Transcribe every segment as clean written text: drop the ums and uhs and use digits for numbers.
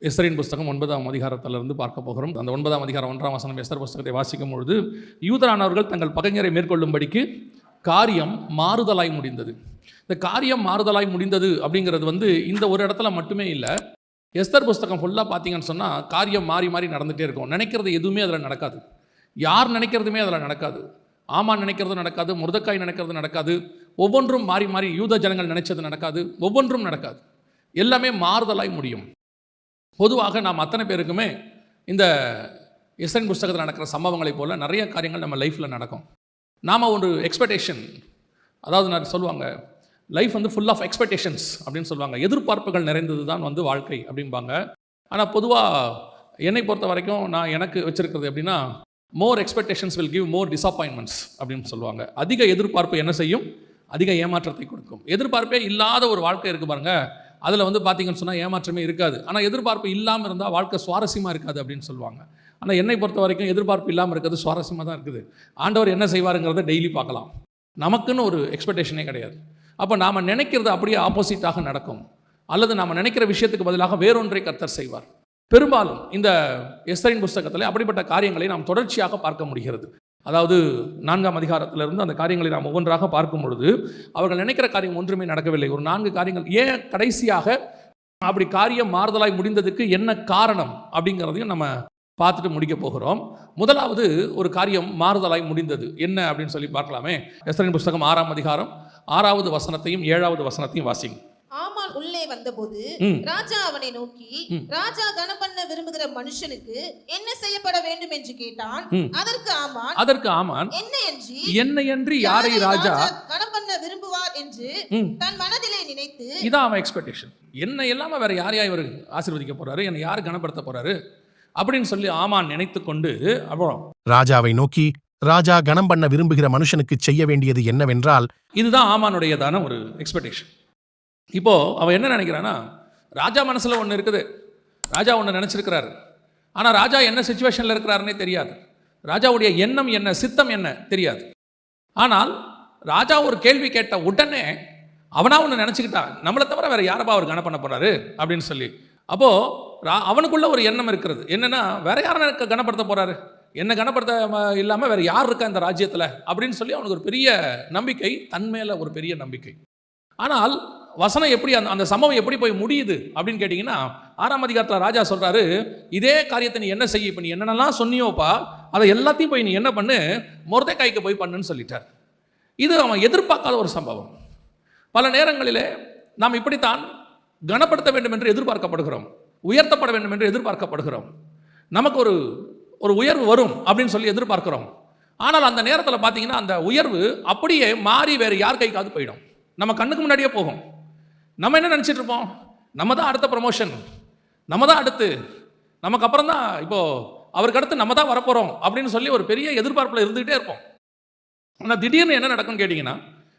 எஸ்தரின் புஸ்தகம் 9ஆம் அதிகாரத்திலிருந்து பார்க்க போகிறோம். அந்த 9ஆம் அதிகாரம் 1ஆம் வசனம் எஸ்தர் புஸ்தகத்தை வாசிக்கும் பொழுது, யூதரானவர்கள் தங்கள் பகைஞரை மேற்கொள்ளும்படிக்கு காரியம் மாறுதலாய் முடிந்தது. இந்த காரியம் மாறுதலாய் முடிந்தது அப்படிங்கிறது இந்த ஒரு இடத்துல மட்டுமே இல்லை. எஸ்தர் புஸ்தகம் ஃபுல்லாக பார்த்தீங்கன்னு சொன்னால் காரியம் மாறி மாறி நடந்துகிட்டே இருக்கும். நினைக்கிறது எதுவுமே அதில் நடக்காது. யார் நினைக்கிறதுமே அதில் நடக்காது. ஆமான் நினைக்கிறது நடக்காது, முர்தக்காய் நினைக்கிறது நடக்காது. ஒவ்வொன்றும் மாறி மாறி யூத ஜனங்கள் நினைச்சது நடக்காது, ஒவ்வொன்றும் நடக்காது. எல்லாமே மாறுதலாய் முடியும். பொதுவாக நாம் அத்தனை பேருக்குமே இந்த எஸ்தரின் புஸ்தகத்தில் நடக்கிற சம்பவங்களைப் போல் நிறைய காரியங்கள் நம்ம லைஃப்பில் நடக்கும். நாம் ஒரு எக்ஸ்பெக்டேஷன், அதாவது நான் சொல்லுவாங்க லைஃப் ஃபுல் ஆஃப் எக்ஸ்பெக்டேஷன்ஸ் அப்படின்னு சொல்லுவாங்க. எதிர்பார்ப்புகள் நிறைந்தது தான் வாழ்க்கை அப்படிம்பாங்க. ஆனால் பொதுவாக என்னை பொறுத்த வரைக்கும் நான் எனக்கு வச்சுருக்கிறது எப்படின்னா, more expectations will give more disappointments அப்படின்னு சொல்லுவாங்க. அதிக எதிர்பார்ப்பு என்ன செய்யும்? அதிக ஏமாற்றத்தை கொடுக்கும். எதிர்பார்ப்பே இல்லாத ஒரு வாழ்க்கை இருக்குது பாருங்கள், அதில் பார்த்தீங்கன்னு சொன்னால் ஏமாற்றமே இருக்காது. ஆனால் எதிர்பார்ப்பு இல்லாமல் இருந்தால் வாழ்க்கை சுவாரஸ்யமாக இருக்காது அப்படின்னு சொல்லுவாங்க. ஆனால் என்னை பொறுத்த வரைக்கும் எதிர்பார்ப்பு இல்லாமல் இருக்கிறது சுவாரஸ்யமாக தான் இருக்குது. ஆண்டவர் என்ன செய்வாருங்கிறத டெய்லி பார்க்கலாம். நமக்குன்னு ஒரு எக்ஸ்பெக்டேஷனே கிடையாது. அப்போ நாம் நினைக்கிறது அப்படியே ஆப்போசிட்டாக நடக்கும், அல்லது நாம் நினைக்கிற விஷயத்துக்கு பதிலாக வேறொன்றை கர்த்தர் செய்வார். பெரும்பாலும் இந்த எஸ்தரின் புஸ்தகத்தில் அப்படிப்பட்ட காரியங்களை நாம் தொடர்ச்சியாக பார்க்க முடிகிறது. அதாவது 4ஆம் அதிகாரத்திலிருந்து அந்த காரியங்களை நாம் ஒவ்வொன்றாக பார்க்கும் பொழுது அவர்கள் நினைக்கிற காரியம் ஒன்றுமே நடக்கவில்லை. ஒரு 4 காரியங்கள். ஏன் கடைசியாக அப்படி காரியம் மாறுதலாய் முடிந்ததுக்கு என்ன காரணம் அப்படிங்கிறதையும் நம்ம பார்த்துட்டு முடிக்க போகிறோம். முதலாவது ஒரு காரியம் மாறுதலாய் முடிந்தது என்ன அப்படின்னு சொல்லி பார்க்கலாமே. எஸ்தரின் புஸ்தகம் 6ஆம் அதிகாரம் 6வது வசனத்தையும் 7வது வசனத்தையும் வாசிங்க. ஆமான் உள்ளே வந்தபோது ராஜா அவனை நோக்கி, ராஜா கனம் பண்ண விரும்புகிற மனுஷனுக்கு என்ன செய்யப்பட வேண்டும் என்று கேட்டான். அதற்கு ஆமான் என்னையன்றி யாரை ராஜா கனம் பண்ண விரும்புவார் என்று தன் மனதிலே நினைத்து, இதான் அவன் எக்ஸ்பெக்டேஷன். என்ன இல்லாம வேற யாரையா இவர் ஆசீர்வதிக்க போறாரு, என்னை யார் கனப்படுத்த போறாரு அப்படின்னு சொல்லி ஆமான் நினைத்து கொண்டு அப்புறம் ராஜாவை நோக்கி, ராஜா கனம் பண்ண விரும்புகிற மனுஷனுக்கு செய்ய வேண்டியது என்னவென்றால், இதுதான் ஆமானுடையதான ஒரு எக்ஸ்பெக்டேஷன். இப்போ அவன் என்ன நினைக்கிறான்னா, ராஜா மனசுல ஒன்று இருக்குது, ராஜா ஒன்று நினைச்சிருக்கிறாரு. ஆனால் ராஜா என்ன சிச்சுவேஷனில் இருக்கிறாருன்னே தெரியாது. ராஜாவுடைய எண்ணம் என்ன, சித்தம் என்ன தெரியாது. ஆனால் ராஜா ஒரு கேள்வி கேட்ட உடனே அவனா ஒன்று நினச்சிக்கிட்டான், நம்மளை தவிர வேற யாரப்பா அவர் கனம் பண்ண போறாரு அப்படின்னு சொல்லி. அப்போ அவனுக்குள்ள ஒரு எண்ணம் இருக்கிறது. என்னன்னா, வேற யாரை கனப்படுத்த போறாரு, என்ன கனப்படுத்த இல்லாமல் வேற யார் இருக்கா இந்த ராஜ்யத்தில் அப்படின்னு சொல்லி அவனுக்கு ஒரு பெரிய நம்பிக்கை, தன்மேல ஒரு பெரிய நம்பிக்கை. ஆனால் வசனம் எப்படி அந்த சம்பவம் எப்படி போய் முடியுது அப்படின்னு கேட்டிங்கன்னா, 6ஆம் அதிகாரத்தில் ராஜா சொல்றாரு, இதே காரியத்தை நீ என்ன செய்ய, இப்போ நீ என்னென்னலாம் சொன்னியோப்பா அதை எல்லாத்தையும் போய் நீ என்ன பண்ணு, மொர்தெக்காய்க்கு போய் பண்ணுன்னு சொல்லிட்டார். இது அவன் எதிர்பார்க்காத ஒரு சம்பவம். பல நேரங்களிலே நாம் இப்படித்தான் கனப்படுத்த வேண்டும் என்று எதிர்பார்க்கப்படுகிறோம், உயர்த்தப்பட வேண்டும் என்று எதிர்பார்க்கப்படுகிறோம். நமக்கு ஒரு உயர்வு வரும் அப்படின்னு சொல்லி எதிர்பார்க்கிறோம். ஆனால் அந்த நேரத்தில் பார்த்தீங்கன்னா அந்த உயர்வு அப்படியே மாறி வேறு யார் கைக்காவது போயிடும், நம்ம கண்ணுக்கு முன்னாடியே போகும். நம்ம என்ன நினச்சிட்டு இருப்போம், நம்ம தான் அடுத்த ப்ரமோஷன், நம்ம தான் அடுத்து, நமக்கு அப்புறம் தான் இப்போது அவருக்கு அடுத்து நம்ம தான் வரப்போகிறோம் அப்படின்னு சொல்லி ஒரு பெரிய எதிர்பார்ப்பில் இருந்துகிட்டே இருப்போம். ஆனால் திடீர்னு என்ன நடக்கும்னு கேட்டிங்கன்னா,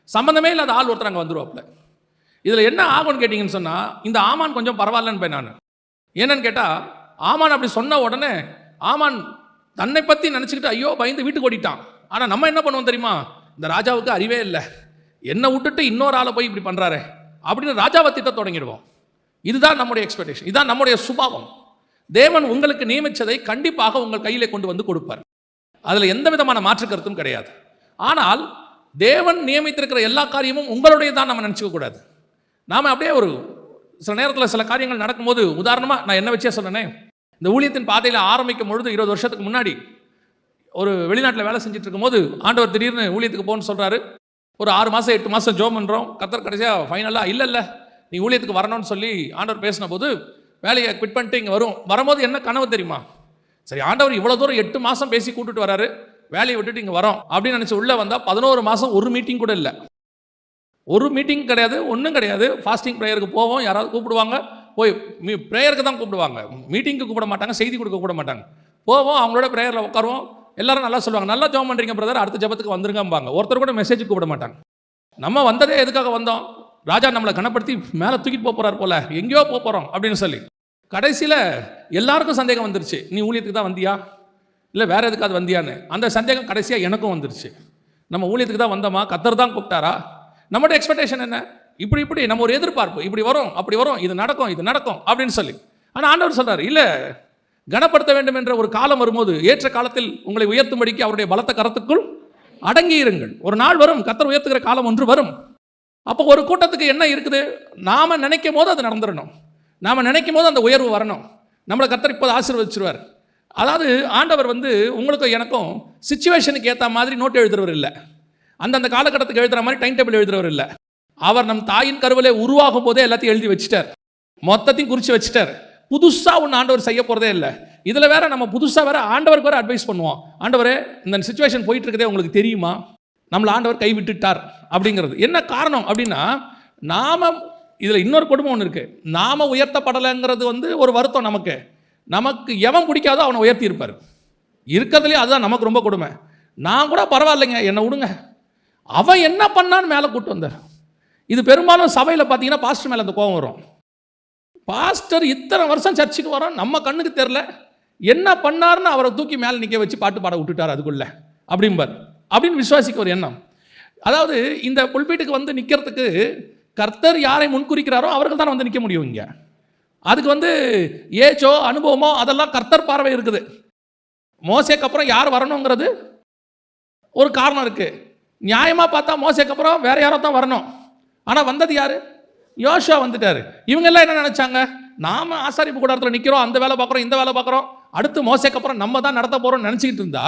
சம்மந்தமே இல்லாத ஆள் ஒருத்தர் அங்கே வந்துடுவாப்புல. இதில் என்ன ஆகும்னு கேட்டிங்கன்னு சொன்னால், இந்த ஆமான் கொஞ்சம் பரவாயில்லன்னு போய் நான் என்னன்னு கேட்டால், ஆமான் அப்படி சொன்ன உடனே ஆமான் தன்னை பற்றி நினச்சிக்கிட்டு ஐயோ பயந்து வீட்டுக்கு ஓடிட்டான். ஆனால் நம்ம என்ன பண்ணுவோம் தெரியுமா, இந்த ராஜாவுக்கு அறிவே இல்லை, என்னை விட்டுட்டு இன்னொரு ஆளை போய் இப்படி பண்ணுறாரு அப்படின்னு ராஜாவை திட்ட தொடங்கிடுவோம். இதுதான் நம்முடைய எக்ஸ்பெக்டேஷன், இதுதான் நம்முடைய சுபாவம். தேவன் உங்களுக்கு நியமித்ததை கண்டிப்பாக உங்கள் கையிலே கொண்டு வந்து கொடுப்பார், அதில் எந்த விதமான மாற்று கருத்தும் கிடையாது. ஆனால் தேவன் நியமித்திருக்கிற எல்லா காரியமும் உங்களுடைய தான் நம்ம நினச்சிக்க கூடாது. நாம் அப்படியே ஒரு சில நேரத்தில் சில காரியங்கள் நடக்கும்போது, உதாரணமாக நான் என்ன வச்சே சொன்னேனே, இந்த ஊழியத்தின் பாதையில் ஆரம்பிக்கும் பொழுது 20 வருஷத்துக்கு முன்னாடி ஒரு வெளிநாட்டில் வேலை செஞ்சுட்டு இருக்கும்போது ஆண்டவர் திடீர்னு ஊழியத்துக்கு போகணும்னு சொல்கிறாரு. ஒரு 6 மாதம் 8 மாதம் ஜோம் பண்ணுறோம். கர்த்தர் கடைசியாக ஃபைனலாக இல்லை நீ ஊழியத்துக்கு வரணும்னு சொல்லி ஆண்டவர் பேசின போது வேலையை குவிட் பண்ணிட்டு இங்கே வரும்போது என்ன கனவு தெரியுமா, சரி ஆண்டவர் இவ்வளோ தூரம் 8 மாதம் பேசி கூப்பிட்டு வராரு, வேலையை விட்டுட்டு இங்கே வரோம் அப்படின்னு நினச்சி உள்ளே வந்தால் 11 மாதம் ஒரு மீட்டிங் கூட இல்லை, ஒரு மீட்டிங் கிடையாது, ஒன்றும் கிடையாது. ஃபாஸ்டிங் ப்ரேயருக்கு போவோம், யாராவது கூப்பிடுவாங்க, போய் ப்ரேயருக்கு தான் கூப்பிடுவாங்க, மீட்டிங்க்கு கூப்பிட மாட்டாங்க, செய்தி கொடுக்க கூட மாட்டாங்க. போவோம், அவங்களோட ப்ரேயரில் உட்காருவோம், எல்லாரும் நல்லா சொல்லுவாங்க, நல்லா ஜெபம் பண்ணுறீங்க பிரதர், அடுத்த ஜெபத்துக்கு வந்துருங்கம்பாங்க. ஒருத்தர் கூட மெசேஜுக்கு கூப்பிட மாட்டாங்க. நம்ம வந்ததே எதுக்காக வந்தோம், ராஜா நம்மளை கனப்படுத்தி மேலே தூக்கிட்டு போகிறார் போல, எங்கேயோ போகிறோம் அப்படின்னு சொல்லி. கடைசியில் எல்லாருக்கும் சந்தேகம் வந்துருச்சு, நீ ஊழியத்துக்கு தான் வந்தியா இல்லை வேறு எதுக்காவது வந்தியான்னு. அந்த சந்தேகம் கடைசியாக எனக்கும் வந்துருச்சு, நம்ம ஊழியத்துக்கு தான் வந்தோமா, கர்த்தர் தான் கூப்பிட்டாரா. நம்மளுடைய எக்ஸ்பெக்டேஷன் என்ன, இப்படி நம்ம ஒரு எதிர்பார்ப்பு, இப்படி வரும் அப்படி வரும், இது நடக்கும் அப்படின்னு சொல்லி. ஆனால் ஆண்டவர் சொல்றாரு, இல்லை, கனப்படுத்த வேண்டும் என்ற ஒரு காலம் வரும்போது ஏற்ற காலத்தில் உங்களை உயர்த்தும்படிக்கு அவருடைய பலத்த கரத்துக்குள் அடங்கி இருங்கள். ஒரு நாள் வரும், கர்த்தர் உயர்த்துகிற காலம் ஒன்று வரும். அப்போ ஒரு கூட்டத்துக்கு என்ன இருக்குது, நாம நினைக்கும் போது அது நடந்துடணும், நாம நினைக்கும் போது அந்த உயர்வு வரணும். நம்மளை கர்த்தர் இப்போது ஆசீர்வதிச்சிருவார். அதாவது ஆண்டவர் வந்து உங்களுக்கும் எனக்கும் சிச்சுவேஷனுக்கு ஏற்ற மாதிரி நோட்டு எழுதுறவர் இல்லை, அந்தந்த காலகட்டத்துக்கு எழுதுகிற மாதிரி டைம் டேபிள் எழுதுறவர் இல்லை. அவர் நம் தாயின் கருவிலே உருவாகும் போதே எல்லாத்தையும் எழுதி வச்சுட்டார், மொத்தத்தையும் குறித்து வச்சுட்டார். புதுசாக ஒன்று ஆண்டவர் செய்ய போகிறதே இல்லை. இதில் வேற நம்ம புதுசாக வேற ஆண்டவருக்கு வேற அட்வைஸ் பண்ணுவோம். ஆண்டவரே, இந்த சிச்சுவேஷன் போயிட்டு இருக்கதே உங்களுக்கு தெரியுமா, நம்மளை ஆண்டவர் கைவிட்டுட்டார் அப்படிங்கிறது என்ன காரணம் அப்படின்னா, நாம இதில் இன்னொரு குடும்பம் ஒன்று இருக்குது, நாம உயர்த்தப்படலைங்கிறது வந்து ஒரு வருத்தம். நமக்கு எவன் பிடிக்காதோ அவனை உயர்த்தி இருப்பார். இருக்கிறதுலேயே அதுதான் நமக்கு ரொம்ப கொடுமை. நான் கூட பரவாயில்லைங்க, என்னை விடுங்க, அவன் என்ன பண்ணான்னு மேலே கூப்பிட்டு வந்தார். இது பெரும்பாலும் சபையில் பார்த்தீங்கன்னா பாஸ்டர் மேலே அந்த கோபம் வரும். பாஸ்டர் இத்தனை வருஷம் சர்ச்சுக்கு வரோம், நம்ம கண்ணுக்கு தெரில, என்ன பண்ணார்னு அவரை தூக்கி மேலே நிற்க வச்சு பாட்டு பாட விட்டுட்டார் அதுக்குள்ள அப்படிம்பார் அப்படின்னு விசுவாசிக்க ஒரு எண்ணம். அதாவது இந்த புல்பீட்டுக்கு வந்து நிற்கிறதுக்கு கர்த்தர் யாரை முன்குறிக்கிறாரோ அவர்கள் தான் வந்து நிற்க முடியும். இங்கே அதுக்கு வந்து ஏச்சோ அனுபவமோ அதெல்லாம் கர்த்தர் பார்வை இருக்குது. மோசேக்கு அப்புறம் யார் வரணுங்கிறது ஒரு காரணம் இருக்குது. நியாயமாக பார்த்தா மோசேக்கு அப்புறம் வேற யாரோ தான் வரணும். ஆனால் வந்தது யார்? யோசுவா வந்துட்டார். இவங்கெல்லாம் என்ன நினச்சாங்க, நாம் ஆசாரிப்பு கூடாரத்தில் நிற்கிறோம், அந்த வேலை பார்க்குறோம், இந்த வேலை பார்க்குறோம், அடுத்து மோசேக்கு அப்புறம் நம்ம தான் நடத்த போகிறோம்னு நினச்சிக்கிட்டு இருந்தா,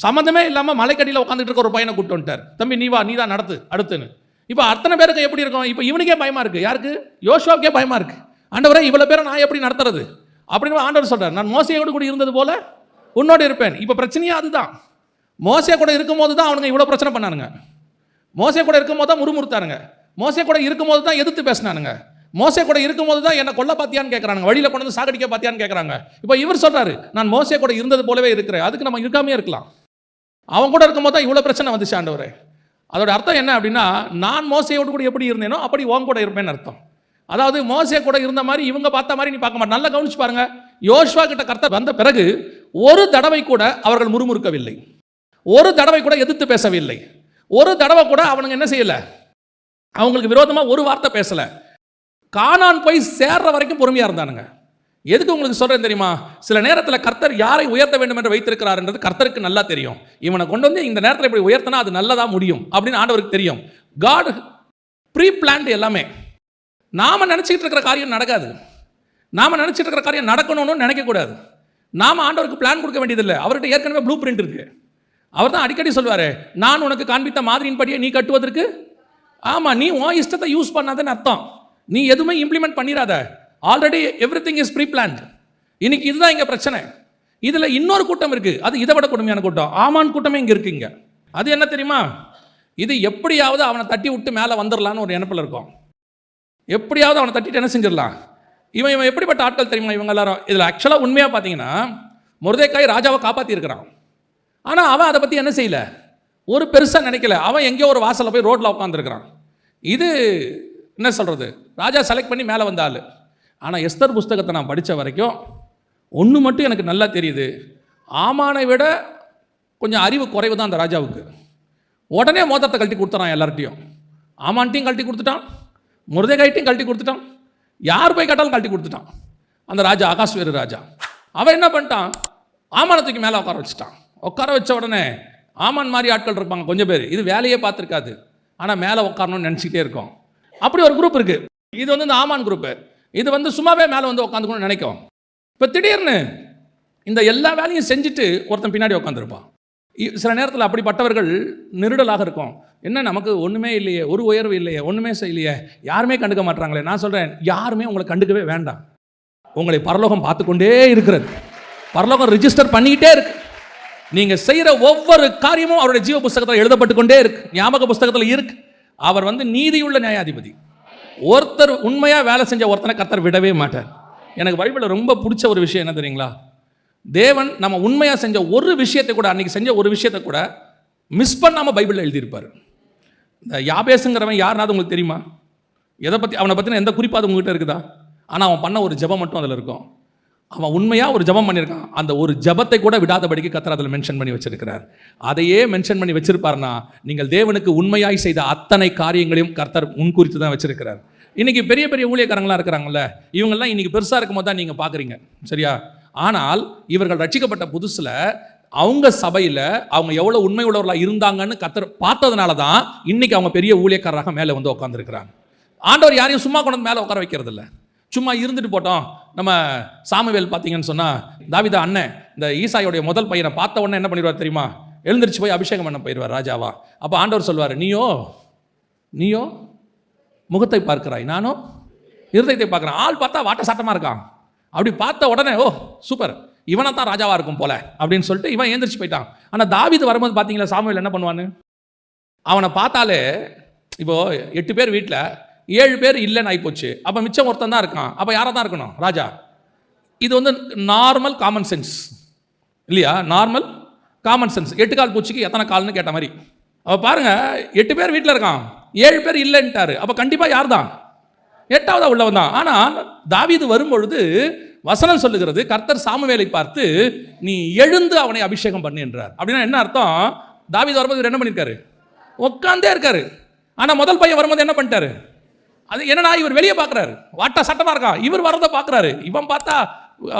சம்மந்தமே இல்லாமல் மலைக்கடியில் உட்காந்துட்டு இருக்க ஒரு பையனை கூப்பிட்டு வந்துட்டார். தம்பி நீ வா, நீ தான் நடத்து அடுத்துன்னு. இப்போ அத்தனை பேருக்கு எப்படி இருக்கும்? இப்போ இவனுக்கே பயமாக இருக்குது. யாருக்கு? யோசுவாவுக்கே பயமாக இருக்குது. ஆண்டவரே, இவ்வளோ பேரை நான் எப்படி நடத்துறது அப்படின்னு ஆண்டவர் சொல்கிறார். நான் மோசையோடு கூட இருந்தது போல உன்னோடு இருப்பேன். இப்போ பிரச்சனையே அதுதான். மோசே கூட இருக்கும்போது தான் அவனுங்க இவ்வளோ பிரச்சனை பண்ணானுங்க. மோசே கூட இருக்கும்போது தான் முறுமுறுத்தானுங்க. மோசே கூட இருக்கும்போது தான் எதிர்த்து பேசினானுங்க. மோசே கூட இருக்கும்போது தான் என்னை கொல்ல பார்த்தியான்னு கேட்குறாங்க, வழியில் கொண்டு வந்து சாகடிக்க பார்த்தியான்னு கேட்குறாங்க. இப்போ இவர் சொல்கிறாரு, நான் மோசே கூட இருந்தது போலவே இருக்கிறேன். அதுக்கு நம்ம இருக்காமே இருக்கலாம். அவன் கூட இருக்கும்போது தான் இவ்வளோ பிரச்சனை வந்துச்சு ஆண்டவரே. அதோட அர்த்தம் என்ன அப்படின்னா, நான் மோசையோடு கூட எப்படி இருந்தேனோ அப்படி உன் கூட இருப்பேன்னு அர்த்தம். அதாவது மோசே கூட இருந்த மாதிரி இவங்க பார்த்த மாதிரி நீ பார்க்க மாட்டேன். நல்லா கவனிச்சு பாருங்க. யோசுவா கிட்ட கர்த்தர் வந்த பிறகு ஒரு தடவை கூட அவர்கள் முறுமுறுக்கவில்லை, ஒரு தடவை கூட எதிர்த்து பேசவில்லை, ஒரு தடவை கூட அவனுங்க என்ன செய்யலை, அவங்களுக்கு விரோதமாக ஒரு வார்த்தை பேசலை. கானான் போய் சேர்ற வரைக்கும் பொறுமையாக இருந்தானுங்க. எதுக்கு உங்களுக்கு சொல்கிறேன் தெரியுமா? சில நேரத்தில் கர்த்தர் யாரை உயர்த்த வேண்டும் என்று வைத்திருக்கிறார்ன்றது கர்த்தருக்கு நல்லா தெரியும். இவனை கொண்டு வந்து இந்த நேரத்தில் இப்படி உயர்த்தினா அது நல்லதாக முடியும் அப்படின்னு ஆண்டவருக்கு தெரியும். காட் ப்ரீ பிளான்ட் எல்லாமே. நாம் நினச்சிக்கிட்டு இருக்கிற காரியம் நடக்காது. நாம் நினச்சிட்டு இருக்கிற காரியம் நடக்கணும்னு நினைக்கக்கூடாது. நாம் ஆண்டவருக்கு பிளான் கொடுக்க வேண்டியதில்லை. அவர்கிட்ட ஏற்கனவே ப்ளூ பிரிண்ட் இருக்குது. அவர் தான் அடிக்கடி சொல்லுவார், நான் உனக்கு காண்பித்த மாதிரியின் படியே நீ கட்டுவதற்கு, ஆமாம், நீ உன் இஷ்டத்தை யூஸ் பண்ணாதன்னு அர்த்தம். நீ எதுவுமே இம்ப்ளிமெண்ட் பண்ணிடாத. ஆல்ரெடி எவ்ரி திங் இஸ் ப்ரீ பிளான்ட். இன்னைக்கு இதுதான் இங்கே பிரச்சனை. இதில் இன்னொரு கூட்டம் இருக்குது, அது இதை விட கொடுமையான கூட்டம். ஆமான் கூட்டமே இங்கே இருக்குங்க. அது என்ன தெரியுமா? இது எப்படியாவது அவனை தட்டி விட்டு மேலே வந்துடலான்னு ஒரு எண்ணப்பில் இருக்கும். எப்படியாவது அவனை தட்டிட்டு என்ன செஞ்சிடலாம். இவன் எப்படிப்பட்ட ஆட்கள் தெரியுமா இவங்க எல்லாரும்? இதில் ஆக்சுவலாக உண்மையாக பார்த்தீங்கன்னா மொர்தெக்காய் ராஜாவை காப்பாற்றியிருக்கிறான். ஆனால் அவன் அதை பற்றி என்ன செய்யலை, ஒரு பெருசாக நினைக்கல. அவன் எங்கேயோ ஒரு வாசலில் போய் ரோட்டில் உட்காந்துருக்கிறான். இது என்ன சொல்கிறது, ராஜா செலக்ட் பண்ணி மேலே வந்த ஆள். ஆனால் எஸ்தர் புஸ்தகத்தை நான் படித்த வரைக்கும் ஒன்று மட்டும் எனக்கு நல்லா தெரியுது, ஆமானை விட கொஞ்சம் அறிவு குறைவு தான் அந்த ராஜாவுக்கு. உடனே மோதிரத்தை கழட்டி கொடுத்துறான் எல்லார்ட்டையும். ஆமான்ட்டையும் கழட்டி கொடுத்துட்டான், மொர்தெக்காய்ட்டையும் கழட்டி கொடுத்துட்டான், யார் போய் கேட்டாலும் கழட்டி கொடுத்துட்டான் அந்த ராஜா, அகாஸ்வேரு ராஜா. அவன் என்ன பண்ணிட்டான், ஆமானத்துக்கு மேலே உட்கார வச்சுட்டான். உட்கார வச்ச உடனே ஆமான் மாதிரி ஆட்கள் இருப்பாங்க கொஞ்சம் பேர், இது வேலையே பார்த்துருக்காது, ஆனால் மேலே உட்காரணும்னு நினச்சிக்கிட்டே இருக்கும். அப்படி ஒரு குரூப் இருக்குது. இது வந்து இந்த ஆமான் குரூப்பு. இது வந்து சும்மாவே மேலே வந்து உட்காந்துக்கணும்னு நினைக்கும். இப்போ திடீர்னு இந்த எல்லா வேலையும் செஞ்சுட்டு ஒருத்தன் பின்னாடி உட்காந்துருப்பான். சில நேரத்தில் அப்படிப்பட்டவர்கள் நெருடலாக இருக்கும். என்ன நமக்கு ஒன்றுமே இல்லையே, ஒரு உயர்வு இல்லையே, ஒன்றுமே செய்யலையே, யாருமே கண்டுக்க மாட்டாங்களே. நான் சொல்கிறேன், யாருமே உங்களை கண்டுக்கவே வேண்டாம். உங்களை பரலோகம் பார்த்து கொண்டே இருக்கிறது. பரலோகம் ரிஜிஸ்டர் பண்ணிக்கிட்டே இருக்கு. நீங்கள் செய்கிற ஒவ்வொரு காரியமும் அவருடைய ஜீவ புஸ்தகத்தில் எழுதப்பட்டு கொண்டே இருக்கு, ஞாபக புஸ்தகத்தில் இருக்கு. அவர் வந்து நீதியுள்ள நியாயாதிபதி. ஒருத்தர் உண்மையாக வேலை செஞ்ச ஒருத்தனை கர்த்தர் விடவே மாட்டார். எனக்கு பைபிளில் ரொம்ப பிடிச்ச ஒரு விஷயம் என்ன தெரியுங்களா? தேவன் நம்ம உண்மையாக செஞ்ச ஒரு விஷயத்தை கூட, அன்றைக்கி செஞ்ச ஒரு விஷயத்தை கூட மிஸ் பண்ணாமல் பைபிளில் எழுதியிருப்பார். இந்த யாபேசுங்கிறவன் யாருனாவது உங்களுக்கு தெரியுமா? எதை பற்றி, அவனை பற்றின எந்த குறிப்பாக உங்ககிட்ட இருக்குதா? ஆனால் அவன் பண்ண ஒரு ஜெபம் மட்டும் அதில் இருக்கும். அவன் உண்மையாக ஒரு ஜெபம் பண்ணியிருக்கான். அந்த ஒரு ஜெபத்தை கூட விடாதபடிக்கு கர்த்தர் அதில் மென்ஷன் பண்ணி வச்சிருக்கிறார். அதையே மென்ஷன் பண்ணி வச்சிருப்பார்னா, நீங்கள் தேவனுக்கு உண்மையாய் செய்த அத்தனை காரியங்களையும் கர்த்தர் முன்குறித்து தான் வச்சிருக்கிறார். இன்னைக்கு பெரிய பெரிய ஊழியக்காரங்களாம் இருக்கிறாங்கல்ல, இவங்கெல்லாம் இன்னைக்கு பெருசாக இருக்கும் போது தான் நீங்கள் பார்க்குறீங்க, சரியா? ஆனால் இவர்கள் ரட்சிக்கப்பட்ட புதுசில் அவங்க சபையில் அவங்க எவ்வளோ உண்மை உள்ளவர்களாக இருந்தாங்கன்னு கர்த்தர் பார்த்ததுனால தான் இன்னைக்கு அவங்க பெரிய ஊழியக்காரராக மேலே வந்து உட்காந்துருக்கிறாங்க. ஆண்டவர் யாரையும் சும்மா கொண்டு வந்து மேலே உட்கார வைக்கிறது இல்லை. சும்மா இருந்துட்டு போட்டோம். நம்ம சாமுவேல் பார்த்தீங்கன்னு சொன்னால், தாவீது அண்ணன் இந்த ஈசாயோடைய முதல் பையனை பார்த்த உடனே என்ன பண்ணிடுவார் தெரியுமா? எழுந்திரிச்சு போய் அபிஷேகம் பண்ண போயிடுவார் ராஜாவா. அப்போ ஆண்டவர் சொல்வார், நீயோ முகத்தை பார்க்கிறாய், நானும் இருதயத்தை பார்க்குறேன். ஆள் பார்த்தா வாட்ட சாட்டமாக இருக்கான். அப்படி பார்த்த உடனே ஓ சூப்பர், இவனை தான் ராஜாவாக இருக்கும் போல அப்படின்னு சொல்லிட்டு இவன் எழுந்திரிச்சு போயிட்டான். ஆனால் தாவீது வரும்போது பார்த்தீங்களா சாமுவேல் என்ன பண்ணுவான்னு? அவனை பார்த்தாலே இப்போது 8 பேர் வீட்டில் 7 பேர் இல்லைன்னு ஆகிப்போச்சு. அப்போ மிச்சம் ஒருத்தன் தான் இருக்கான். அப்போ யாராக தான் இருக்கணும்? ராஜா. இது வந்து நார்மல் காமன் சென்ஸ் இல்லையா? Normal common sense. 8 கால் பூச்சிக்கு எத்தனை கால்னு கேட்ட மாதிரி. அப்போ பாருங்க, 8 பேர் வீட்டில் இருக்கான், 7 பேர் இல்லைன்ட்டாரு. அப்போ கண்டிப்பாக யார் தான்? 8ஆவதா உள்ளவன் தான். ஆனால் தாவீது வரும்பொழுது வசனம் சொல்லுகிறது, கர்த்தர் சாமுவேலை பார்த்து நீ எழுந்து அவனை அபிஷேகம் பண்ணு என்றார். அப்படின்னா என்ன அர்த்தம்? தாவீது வரும்போது இவர் என்ன பண்ணியிருக்காரு? உட்காந்தே இருக்காரு. ஆனால் முதல் பையன் வரும்போது என்ன பண்ணிட்டாரு? அது என்னன்னா, இவர் வெளியே பார்க்குறாரு, வாட்டா சட்டமாக இருக்கான். இவர் வரதை பார்க்குறாரு. இவன் பார்த்தா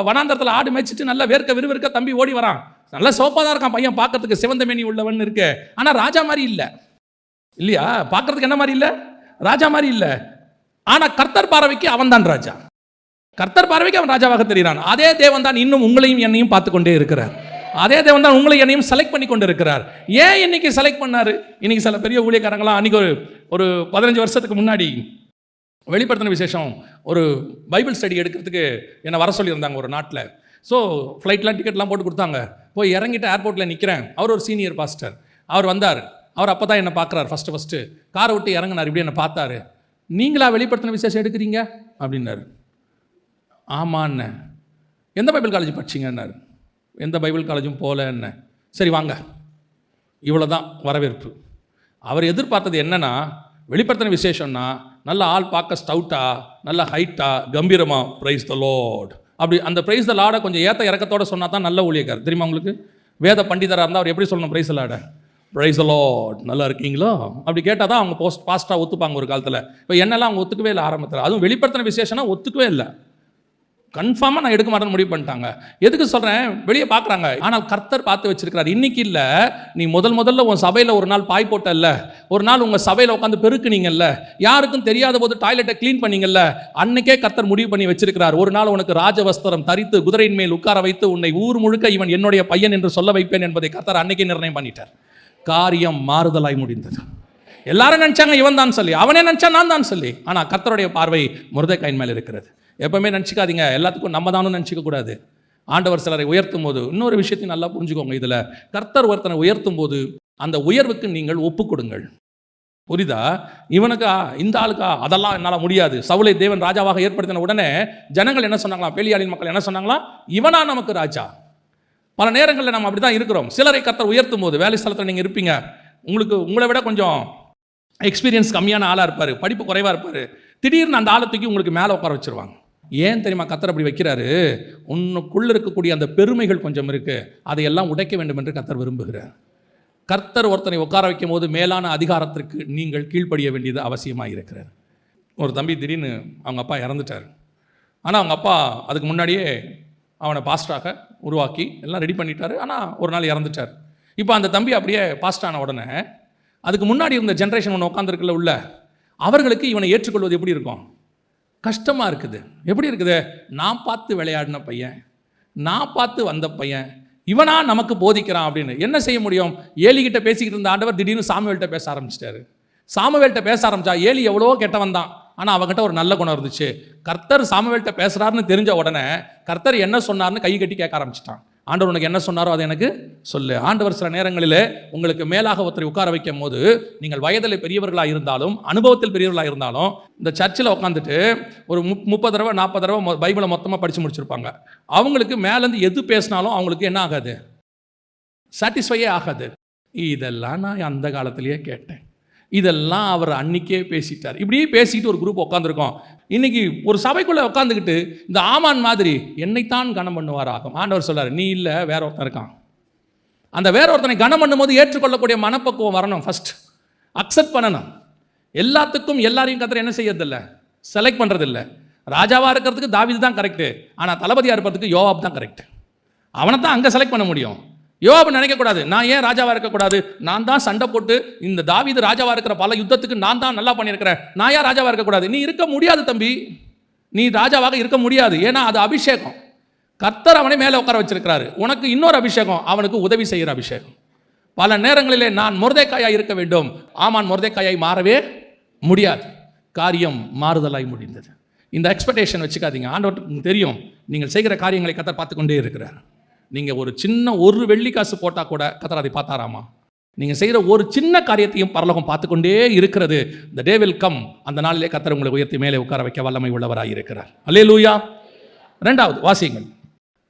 வனாந்தரத்தில் ஆடு மேய்ச்சிட்டு நல்லா விறுவிறுக்க தம்பி ஓடி வரான். நல்லா சோப்பாக தான் இருக்கான் பையன், பார்க்கறதுக்கு சிவந்த மேனி உள்ளவன் இருக்கு. ஆனால் ராஜா மாதிரி இல்லை இல்லையா? பார்க்கறதுக்கு என்ன மாதிரி இல்லை? ராஜா மாதிரி இல்லை. ஆனால் கர்த்தர் பார்வைக்கு அவன் தான் ராஜா. கர்த்தர் பார்வைக்கு அவன் ராஜாவாக தெரிகிறான். அதே தேவன் தான் இன்னும் உங்களையும் என்னையும் பார்த்து கொண்டே இருக்கிறார். அதே தேவன் தான் உங்களை என்னையும் செலக்ட் பண்ணி கொண்டு இருக்கிறார். ஏன் இன்னைக்கு செலக்ட் பண்ணாரு? இன்னைக்கு சில பெரிய ஊழியக்காரங்களாம் அன்னைக்கு ஒரு 15 வருஷத்துக்கு முன்னாடி வெளிப்படுத்தின விசேஷம் ஒரு பைபிள் ஸ்டடி எடுக்கிறதுக்கு என்னை வர சொல்லியிருந்தாங்க ஒரு நாட்டில். ஸோ ஃப்ளைட்லாம் டிக்கெட்லாம் போட்டு கொடுத்தாங்க. போய் இறங்கிட்டு ஏர்போர்ட்டில் நிற்கிறேன். அவர் ஒரு சீனியர் பாஸ்டர். அவர் வந்தார். அவர் அப்போ தான் என்னை பார்க்குறாரு. ஃபஸ்ட்டு காரை விட்டு இறங்கினார். இப்படி என்னை பார்த்தாரு. நீங்களா வெளிப்படுத்தின விசேஷம் எடுக்கிறீங்க அப்படின்னாரு. ஆமாண்ணே. எந்த பைபிள் காலேஜ் படிச்சிங்கன்னாரு. எந்த பைபிள் காலேஜும் போகலன்னு. சரி வாங்க. இவ்வளோ தான் வரவேற்பு. அவர் எதிர்பார்த்தது என்னன்னா, வெளிப்படுத்தின விசேஷம்னா நல்ல ஆள் பார்க்க ஸ்டவுட்டாக, நல்ல ஹைட்டாக, கம்பீரமாக பிரைஸ் த லார்ட் அப்படி அந்த பிரைஸ் த லார்டை கொஞ்சம் ஏற்ற இறக்கத்தோடு சொன்னால் தான் நல்ல ஊழியக்கார். தெரியுமா உங்களுக்கு? வேத பண்டிதராக இருந்தால் அவர் எப்படி சொல்லணும்? பிரைஸ் த லார்டை, பிரைஸ் த லார்ட், நல்லா இருக்கீங்களோ அப்படி கேட்டால் தான் அவங்க பாஸ்ட்டாக ஒத்துப்பாங்க ஒரு காலத்தில். இப்போ என்னெல்லாம் அவங்க ஒத்துக்கவே இல்லை ஆரம்பத்தில். அதுவும் வெளிப்படுத்தின விசேஷம்னா ஒத்துக்கவே இல்லை. கன்ஃபார்மாக நான் எடுக்க மாட்டேன்னு முடிவு பண்ணிட்டாங்க. எதுக்கு சொல்கிறேன்? வெளியே பார்க்குறாங்க. ஆனால் கர்த்தர் பார்த்து வச்சிருக்கிறார். இன்னைக்கு இல்லை, நீ முதல்ல உன் சபையில் ஒரு நாள் பாய் போட்டல்ல, ஒரு நாள் உங்கள் சபையில் உட்காந்து பெருக்குனீங்கல்ல, யாருக்கும் தெரியாத போது டாய்லெட்டை க்ளீன் பண்ணீங்கல்ல, அன்னைக்கே கர்த்தர் முடிவு பண்ணி வச்சிருக்கிறார். ஒரு நாள் உனக்கு ராஜவஸ்திரம் தரித்து குதிரையின் மேல் உட்கார வைத்து உன்னை ஊர் முழுக்க இவன் என்னுடைய பையன் என்று சொல்ல வைப்பேன் என்பதை கர்த்தர் அன்னைக்கே நிர்ணயம் பண்ணிட்டார். காரியம் மாறுதலாய் முடிந்தது. எல்லாரும் நினச்சாங்க இவன் தான் சொல்லி, அவனே நினச்சா நான் தான் சொல்லி. ஆனால் கர்த்தருடைய பார்வை மொர்தெக்காயின் மேல் இருக்கிறது. எப்பவுமே நினச்சிக்காதீங்க எல்லாத்துக்கும் நம்ம தானும் நினச்சிக்க கூடாது. ஆண்டவர் சிலரை உயர்த்தும் போது இன்னொரு விஷயத்தையும் நல்லா புரிஞ்சுக்கோங்க. இதில் கர்த்தர் ஒருத்தனை உயர்த்தும் போது அந்த உயர்வுக்கு நீங்கள் ஒப்புக் கொடுங்கள். புரியுதா? இவனுக்கா இந்த ஆளுக்கா அதெல்லாம் என்னால் முடியாது. சவுலை தேவன் ராஜாவாக ஏற்படுத்தின உடனே ஜனங்கள் என்ன சொன்னாங்களாம்? பேலியாளின் மக்கள் என்ன சொன்னாங்களாம்? இவனா நமக்கு ராஜா. பல நேரங்களில் நம்ம அப்படி தான் இருக்கிறோம். சிலரை கர்த்தர் உயர்த்தும் போது, வேலை ஸ்தலத்தில் நீங்கள் இருப்பீங்க, உங்களை விட கொஞ்சம் எக்ஸ்பீரியன்ஸ் கம்மியான ஆளாக இருப்பார், படிப்பு குறைவாக இருப்பார். திடீர்னு அந்த ஆளை தூக்கி உங்களுக்கு மேலே உட்கார வச்சுருவாங்க. ஏன் தெரியுமா கர்த்தர் அப்படி வைக்கிறாரு? உன்னுக்குள்ளே இருக்கக்கூடிய அந்த பெருமைகள் கொஞ்சம் இருக்குது, அதையெல்லாம் உடைக்க வேண்டும் என்று கர்த்தர் விரும்புகிறார். கர்த்தர் ஒருத்தனை உட்கார வைக்கும் போது மேலான அதிகாரத்திற்கு நீங்கள் கீழ்ப்படிய வேண்டியது அவசியமாக இருக்கிறார். ஒரு தம்பி திடீர்னு அவங்க அப்பா இறந்துட்டார். ஆனால் அவங்க அப்பா அதுக்கு முன்னாடியே அவனை பாஸ்டராக உருவாக்கி எல்லாம் ரெடி பண்ணிட்டார். ஆனால் ஒரு நாள் இறந்துட்டார். இப்போ அந்த தம்பி அப்படியே பாஸ்டான உடனே அதுக்கு முன்னாடி இருந்த ஜென்ரேஷன் ஒன்று உட்காந்துருக்குள்ள உள்ள அவர்களுக்கு இவனை ஏற்றுக்கொள்வது எப்படி இருக்கும்? கஷ்டமாக இருக்குது. எப்படி இருக்குது? நான் பார்த்து விளையாடின பையன், நான் பார்த்து வந்த பையன், இவனா நமக்கு போதிக்கிறான் அப்படின்னு. என்ன செய்ய முடியும்? ஏலிகிட்ட பேசிக்கிட்டு இருந்த ஆண்டவர் திடீர்னு சாமுவேல்கிட்ட பேச ஆரம்பிச்சிட்டாரு. சாமுவேல்கிட்ட பேச ஆரம்பிச்சா ஏலி எவ்வளோ கெட்டவன் தான், ஆனால் அவங்ககிட்ட ஒரு நல்ல குணம் இருந்துச்சு. கர்த்தர் சாமுவேல்கிட்ட பேசுகிறாருன்னு தெரிஞ்ச உடனே கர்த்தர் என்ன சொன்னார்னு கை கட்டி கேட்க ஆரம்பிச்சிட்டான். ஆண்டவர் உனக்கு என்ன சொன்னாரோ அதை எனக்கு சொல்லு. ஆண்டவர் சில நேரங்களில் உங்களுக்கு மேலாக ஒருத்தரை உட்கார வைக்கும் போது நீங்கள் வயதில் பெரியவர்களாக இருந்தாலும் அனுபவத்தில் பெரியவர்களாக இருந்தாலும் இந்த சர்ச்சில் உட்காந்துட்டு ஒரு 30 தடவை 40 தடவை பைபிளை மொத்தமாக படித்து முடிச்சிருப்பாங்க. அவங்களுக்கு மேலேருந்து எது பேசினாலும் அவங்களுக்கு என்ன ஆகாது? சாட்டிஸ்ஃபையே ஆகாது. இதெல்லாம் நான் அந்த காலத்திலேயே கேட்டேன், இதெல்லாம் அவர் அன்னைக்கே பேசிட்டார். இப்படியே பேசிக்கிட்டு ஒரு குரூப் உட்காந்துருக்கோம். இன்னைக்கு ஒரு சபைக்குள்ளே உட்காந்துக்கிட்டு இந்த ஆமான் மாதிரி என்னைத்தான் கனம் பண்ணுவார் ஆகும். ஆண்டவர் சொல்றாரு, நீ இல்லை வேற ஒருத்தன் இருக்கான். அந்த வேற ஒருத்தனை கனம் பண்ணும்போது ஏற்றுக்கொள்ளக்கூடிய மனப்பக்குவம் வரணும். ஃபர்ஸ்ட் அக்செப்ட் பண்ணணும். எல்லாத்துக்கும் எல்லாரையும் கர்த்தர் என்ன செய்யறதில்லை? செலக்ட் பண்ணுறது இல்லை. ராஜாவாக இருக்கிறதுக்கு தாவீது தான் கரெக்டு, ஆனால் தளபதியாக இருப்பதுக்கு யோவாப் தான் கரெக்ட். அவனை தான் அங்கே செலக்ட் பண்ண முடியும். யோவாப் நினைக்கக்கூடாது நான் ஏன் ராஜாவாக இருக்கக்கூடாது, நான் தான் சண்டை போட்டு இந்த தாவீது ராஜாவாக இருக்கிற பல யுத்தத்துக்கு நான் தான் நல்லா பண்ணியிருக்கிறேன், நான் ஏன் ராஜாவாக இருக்கக்கூடாது. நீ இருக்க முடியாது தம்பி, நீ ராஜாவாக இருக்க முடியாது. ஏன்னா அது அபிஷேகம். கர்த்தர் அவனை மேலே உட்கார வச்சிருக்கிறாரு. உனக்கு இன்னொரு அபிஷேகம், அவனுக்கு உதவி செய்கிற அபிஷேகம். பல நேரங்களிலே நான் மொர்தெக்காயாய் இருக்க வேண்டும், ஆமான் மொர்தெக்காயாய் மாறவே முடியாது. காரியம் மாறுதலாய் முடிந்தது. இந்த எக்ஸ்பெக்டேஷன் வச்சுக்காதீங்க. ஆண்டவருக்கு தெரியும் நீங்கள் செய்கிற காரியங்களை கர்த்தர் பார்த்து கொண்டே இருக்கிறார். நீங்கள் ஒரு சின்ன ஒரு வெள்ளி காசு போட்டால் கூட கர்த்தர் அதை பார்த்தாராமா. நீங்கள் செய்கிற ஒரு சின்ன காரியத்தையும் பரலோகம் பார்த்து கொண்டே இருக்கிறது. the day will come, அந்த நாளிலே கர்த்தர் உங்களை உயர்த்தி மேலே உட்கார வைக்க வல்லமை உள்ளவராக இருக்கிறார். அல்லேலூயா. ரெண்டாவது வாசியுங்கள்,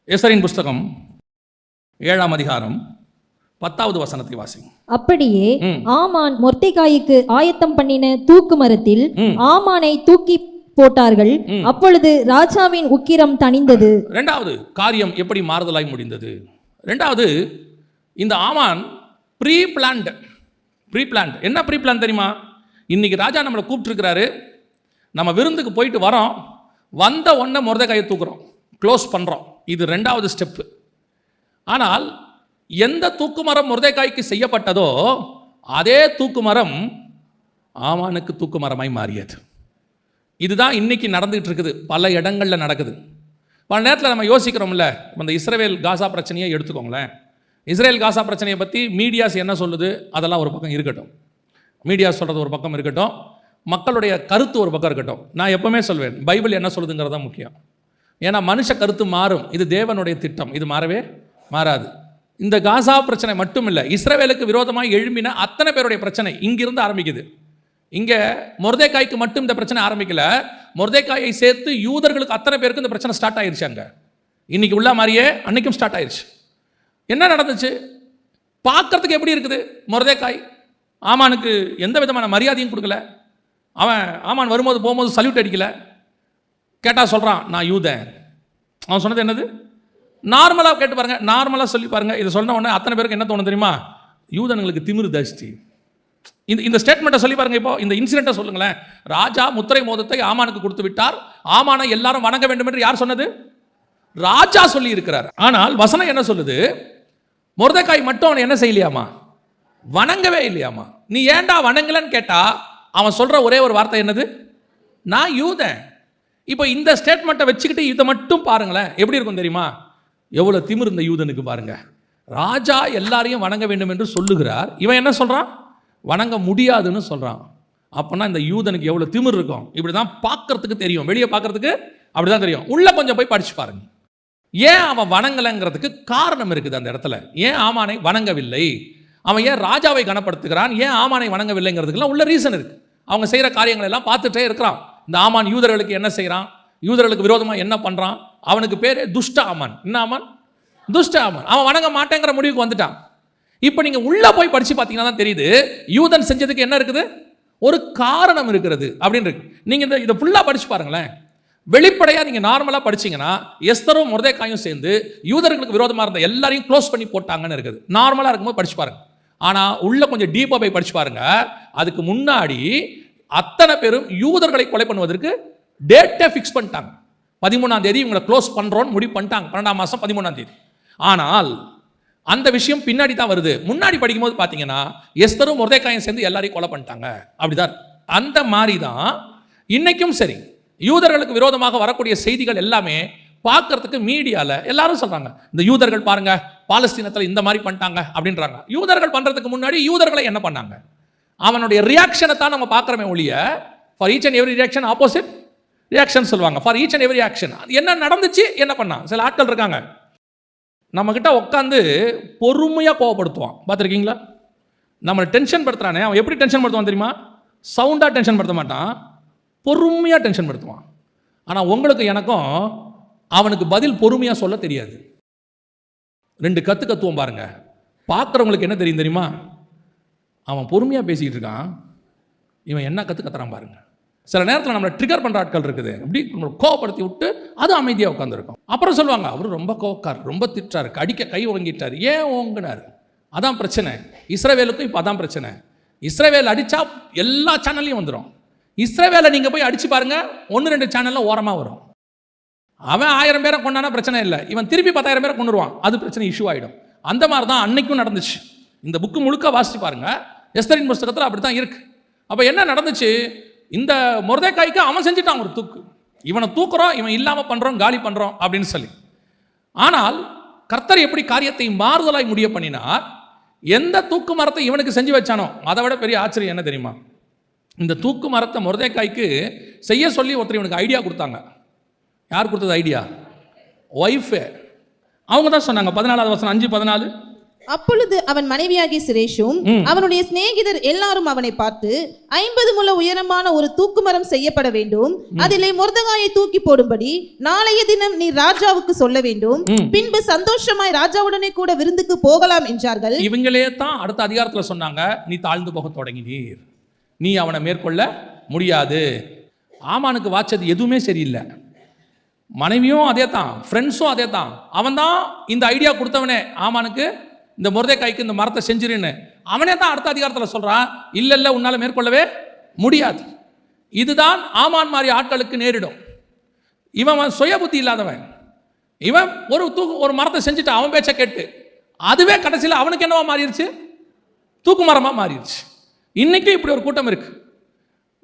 எஸ்தரின் புஸ்தகம் 7ஆம் அதிகாரம் 10வது வசனத்தை வாசிங்க. அப்படியே ஆமான் மொர்தெகாய்க்கு ஆயத்தம் பண்ணின தூக்கு மரத்தில் ஆமானை தூக்கி போட்டார்கள். அப்பொழுது ராஜாவின் உக்கிரம் தணிந்தது. ரெண்டாவது காரியம் எப்படி மாறுதலாய் முடிந்தது. ரெண்டாவது, இந்த ஆமான் ப்ரீ பிளான்ட். என்ன ப்ரீ பிளான் தெரியுமா? இன்னைக்கு ராஜா நம்மளை கூப்பிட்டுருக்கிறாரு, நம்ம விருந்துக்கு போயிட்டு வரோம், வந்த உடனே மொர்தெகாயை தூக்குறோம், க்ளோஸ் பண்ணுறோம். இது ரெண்டாவது ஸ்டெப்பு. ஆனால் எந்த தூக்குமரம் மொர்தெகாய்க்கு செய்யப்பட்டதோ அதே தூக்குமரம் ஆமானுக்கு தூக்குமரமாய் மாறியது. இதுதான் இன்னைக்கு நடந்துகிட்டு இருக்குது, பல இடங்களில் நடக்குது. பல நேரத்தில் நம்ம யோசிக்கிறோம்ல, இந்த இஸ்ரேல் காசா பிரச்சனையை எடுத்துக்கோங்களேன். இஸ்ரேல் காசா பிரச்சனையை பற்றி மீடியாஸ் என்ன சொல்லுது அதெல்லாம் ஒரு பக்கம் இருக்கட்டும், மீடியா சொல்கிறது ஒரு பக்கம் இருக்கட்டும், மக்களுடைய கருத்து ஒரு பக்கம் இருக்கட்டும். நான் எப்பவுமே சொல்வேன், பைபிள் என்ன சொல்லுதுங்கிறது தான் முக்கியம். ஏன்னா மனுஷ கருத்து மாறும், இது தேவனுடைய திட்டம், இது மாறவே மாறாது. இந்த காசா பிரச்சனை மட்டும் இல்லை, இஸ்ரவேலுக்கு விரோதமாக எழும்பின அத்தனை பேருடைய பிரச்சனை இங்கிருந்து ஆரம்பிக்குது. இங்கே மொர்தெகாய்க்கு மட்டும் இந்த பிரச்சனை ஆரம்பிக்கல, மொர்தெகாயை சேர்த்து யூதர்களுக்கு அத்தனை பேருக்கு இந்த பிரச்சனை ஸ்டார்ட் ஆயிருச்சு. அங்கே இன்னைக்கு உள்ள மாதிரியே அன்னைக்கும் ஸ்டார்ட் ஆயிருச்சு. என்ன நடந்துச்சு பார்க்கறதுக்கு எப்படி இருக்குது? மொர்தெகாய் ஆமானுக்கு எந்த விதமான மரியாதையும் கொடுக்கல. அவன் ஆமான் வரும்போது போகும்போது சல்யூட் அடிக்கல. கேட்டால் சொல்கிறான் நான் யூதன். அவன் சொன்னது என்னது? நார்மலாக கேட்டு பாருங்க, நார்மலாக சொல்லி பாருங்க. இதை சொன்ன உடனே அத்தனை பேருக்கு என்ன தோணும் தெரியுமா? யூதனுங்களுக்கு திமிரு ஜாஸ்தி. இந்த ஸ்டேட்மெண்ட்டை சொல்லி பாருங்க. இப்போ இந்த இன்சிடென்ட்டை சொல்லுங்களேன். ராஜா முத்திரை மோதத்தை ஆமானுக்கு கொடுத்து விட்டார், ஆமானை எல்லாரும் வணங்க வேண்டும் என்று யார் சொன்னது? ராஜா சொல்லி இருக்கிறார். ஆனால் வசனம் என்ன சொல்லுது? மொர்தெகாய் மட்டும் அவனை என்ன செய்யலையாமா? வணங்கவே இல்லையாமா. நீ ஏன்டா வணங்கலன்னு கேட்டா அவன் சொல்ற ஒரே ஒரு வார்த்தை என்னது? நான் யூதன். இப்போ இந்த ஸ்டேட்மெண்ட்டை வச்சுக்கிட்டு இதை மட்டும் பாருங்களேன், எப்படி இருக்கும் தெரியுமா? எவ்வளோ திமிரு இந்த யூதனுக்கு பாருங்க. ராஜா எல்லாரையும் வணங்க வேண்டும் என்று சொல்லுகிறார், இவன் என்ன சொல்றான்? வணங்க முடியாதுன்னு சொல்றான். அப்போனா இந்த யூதனுக்கு எவ்வளோ திமிரு இருக்கும். இப்படி தான் பார்க்கறதுக்கு தெரியும், வெளியே பார்க்கறதுக்கு அப்படி தான் தெரியும். உள்ள கொஞ்சம் போய் படிச்சு பாருங்க. ஏன் அவன் வணங்கலைங்கிறதுக்கு காரணம் இருக்குது அந்த இடத்துல. ஏன் ஆமானை வணங்கவில்லை, அவன் ஏன் ராஜாவை கனப்படுத்துகிறான், ஏன் ஆமானை வணங்கவில்லைங்கிறதுக்குலாம் உள்ள ரீசன் இருக்கு. அவங்க செய்கிற காரியங்கள் எல்லாம் பார்த்துட்டே இருக்கிறான். இந்த ஆமான் யூதர்களுக்கு என்ன செய்கிறான், யூதர்களுக்கு விரோதமாக என்ன பண்ணுறான். அவனுக்கு பேர் துஷ்ட ஆமான். என்ன ஆமான்? துஷ்ட ஆமான். அவன் வணங்க மாட்டேங்கிற முடிவுக்கு வந்துட்டான். இப்போ நீங்கள் உள்ளே போய் படித்து பார்த்தீங்கன்னா தான் தெரியுது, யூதன் செஞ்சதுக்கு என்ன இருக்குது? ஒரு காரணம் இருக்கிறது அப்படின்னு இருக்கு. நீங்கள் இதை ஃபுல்லாக படித்து பாருங்களேன். வெளிப்படையாக நீங்கள் நார்மலாக படிச்சிங்கன்னா எஸ்தரும் மொர்தெகாயும் சேர்ந்து யூதர்களுக்கு விரோதமாக இருந்த எல்லாரையும் க்ளோஸ் பண்ணி போட்டாங்கன்னு இருக்குது. நார்மலாக இருக்கும்போது படிச்சு பாருங்க. ஆனால் உள்ள கொஞ்சம் டீப்பாக போய் படிச்சு பாருங்க. அதுக்கு முன்னாடி அத்தனை பேரும் யூதர்களை கொலை பண்ணுவதற்கு டேட்டை ஃபிக்ஸ் பண்ணிட்டாங்க. 13ஆம் தேதி இவங்களை க்ளோஸ் பண்ணுறோன்னு முடிவு பண்ணிட்டாங்க, 12ஆம் மாதம் 13ஆம் தேதி. ஆனால் அந்த விஷயம் பின்னாடி தான் வருது. முன்னாடி படிக்கும்போது பார்த்தீங்கன்னா எஸ்தரும் மொர்தெகாயும் சேர்ந்து எல்லாரையும் கொலை பண்ணிட்டாங்க. அப்படிதான். அந்த மாதிரி தான் இன்னைக்கும் சரி, யூதர்களுக்கு விரோதமாக வரக்கூடிய செய்திகள் எல்லாமே பார்க்கறதுக்கு மீடியாவில் எல்லாரும் சொல்றாங்க, இந்த யூதர்கள் பாருங்க பாலஸ்தீனத்தில் இந்த மாதிரி பண்ணிட்டாங்க அப்படின்றாங்க. யூதர்கள் பண்றதுக்கு முன்னாடி யூதர்களை என்ன பண்ணாங்க, அவனுடைய ரியாக்ஷனை தான் நம்ம பார்க்குறோமே ஒழிய, for each and every reaction opposite reaction சொல்லுவாங்க. For each and every action என்ன நடந்துச்சு, என்ன பண்ணான். சில ஆட்கள் இருக்காங்க நம்மக்கிட்ட உட்காந்து பொறுமையாக கோவப்படுத்துவான். பார்த்துருக்கீங்களா? நம்மளை டென்ஷன் படுத்துறானே, அவன் எப்படி டென்ஷன் படுத்துவான் தெரியுமா? சவுண்டாக டென்ஷன் படுத்த மாட்டான், பொறுமையாக டென்ஷன் படுத்துவான். ஆனால் உங்களுக்கு எனக்கும் அவனுக்கு பதில் பொறுமையாக சொல்ல தெரியாது. 2 கத்துவோம் பாருங்க. பார்க்குறவங்களுக்கு என்ன தெரியும் தெரியுமா? அவன் பொறுமையாக பேசிக்கிட்டு இருக்கான், இவன் என்ன கத்துறான் பாருங்க. சில நேரத்தில் நம்மளை ட்ரிகர் பண்ணுற ஆட்கள் இருக்குது, இப்படி கோவப்படுத்தி விட்டு அது அமைதியாக உட்காந்துருக்கும். அப்புறம் சொல்லுவாங்க அவர் ரொம்ப கோவக்கார், ரொம்ப திட்டார், அடிக்க கை ஓங்கிட்டார். ஏன் ஓங்கினார்? அதான் பிரச்சனை. இஸ்ரவேலுக்கும் இப்போ அதான் பிரச்சனை. இஸ்ரவேல் அடித்தா எல்லா சேனல்லையும் வந்துடும். இஸ்ரவேலை நீங்கள் போய் அடிச்சு பாருங்க, 1-2 சேனலில் ஓரமாக வரும். அவன் 1000 பேரை கொண்டானா பிரச்சனை இல்லை, இவன் திருப்பி 10,000 பேரை கொண்டுருவான், அது பிரச்சனை இஷ்யூ ஆகிடும். அந்த மாதிரி தான் அன்னைக்கும் நடந்துச்சு. இந்த புக்கு முழுக்க வாசிச்சு பாருங்க, எஸ்தரின் புஸ்தகத்தில் அப்படி தான் இருக்கு. அப்போ என்ன நடந்துச்சு, இந்த மொர்தெகாய்க்கு அவன் செஞ்சுட்டான் ஒரு தூக்கு. இவனை தூக்குறோம், இவன் இல்லாமல் பண்ணுறோம், காலி பண்ணுறோம் அப்படின்னு சொல்லி. ஆனால் கர்த்தர் எப்படி காரியத்தை மாறுதலாய் முடிய பண்ணினார், எந்த தூக்கு மரத்தை இவனுக்கு செஞ்சு வச்சானோ அதை விட பெரிய ஆச்சரியம் என்ன தெரியுமா, இந்த தூக்கு மரத்தை மொர்தெகாய்க்கு செய்ய சொல்லி ஒருத்தர் இவனுக்கு ஐடியா கொடுத்தாங்க. யார் கொடுத்தது ஐடியா? ஒய்ஃபு. அவங்க தான் சொன்னாங்க. 14வது வசனம் 5:14. அப்பொழுது அவன் மனைவியாகிய சிரேஷும் அவனுடைய சிநேகிதர் எல்லாரும் அவனை பார்த்து, 50 முழ உயரமான ஒரு தூக்கு மரம் செய்யப்பட வேண்டும், அதிலே மொர்தெகாயை தூக்கி போடும்படி நாளைய தினம் நீ ராஜாவுக்கு சொல்ல வேண்டும், பின்பு சந்தோஷமாய் ராஜாவுடனே கூட விருந்துக்கு போகலாம் என்றார்கள். இவங்களே தான் அடுத்த அதிகாரத்தில் சொன்னாங்க, நீ தாழ்ந்து போக தொடங்கினீர், நீ அவனை மேற்கொள்ள முடியாது. ஆமானுக்கு வாச்சது எதுவுமே சரியில்லை. மனைவியும் அதே தான், ஃப்ரெண்ட்ஸும் அதே தான். அவன் தான் இந்த ஐடியா கொடுத்தவனே ஆமானுக்கு, இந்த மொர்தெகாய்க்கு இந்த மரத்தை செஞ்சிருன்னு. அவனே தான் அடுத்த அதிகாரத்தில் சொல்கிறான், இல்லை உன்னால் மேற்கொள்ளவே முடியாது. இதுதான் ஆமான் மாதிரி ஆட்களுக்கு நேரிடும். இவன் சுய புத்தி இல்லாதவன். இவன் ஒரு மரத்தை செஞ்சுட்டு அவன் பேச்சை கேட்டு அதுவே கடைசியில் அவனுக்கு என்னவா மாறிடுச்சு, தூக்கு மரமாக மாறிடுச்சு. இன்றைக்கும் இப்படி ஒரு கூட்டம் இருக்கு.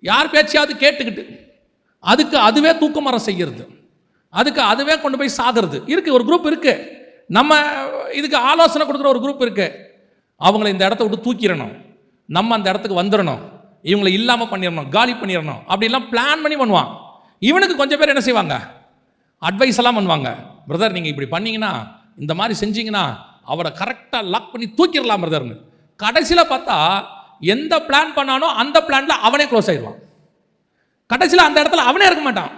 யார் பேச்சையாவது கேட்டுக்கிட்டு அதுக்கு அதுவே தூக்கு மரம் செய்கிறது, அதுக்கு அதுவே கொண்டு போய் சாகிறது இருக்கு. ஒரு குரூப் இருக்கு, நம்ம இதுக்கு ஆலோசனை கொடுக்குற ஒரு குரூப் இருக்கு. அவங்கள இந்த இடத்த விட்டு தூக்கிடணும், நம்ம அந்த இடத்துக்கு வந்துடணும், இவங்களை இல்லாமல் பண்ணிடணும், காலி பண்ணிடணும், அப்படிலாம் பிளான் பண்ணி பண்ணுவான். இவனுக்கு கொஞ்சம் பேர் என்ன செய்வாங்க, அட்வைஸ் எல்லாம் பண்ணுவாங்க. பிரதர் நீங்கள் இப்படி பண்ணீங்கன்னா, இந்த மாதிரி செஞ்சீங்கன்னா அவரை கரெக்டாக லாக் பண்ணி தூக்கிடலாம் பிரதர்னு. கடைசியில் பார்த்தா எந்த பிளான் பண்ணானோ அந்த பிளானில் அவனே க்ளோஸ் ஆயிடுவான். கடைசியில் அந்த இடத்துல அவனே இருக்க மாட்டான்.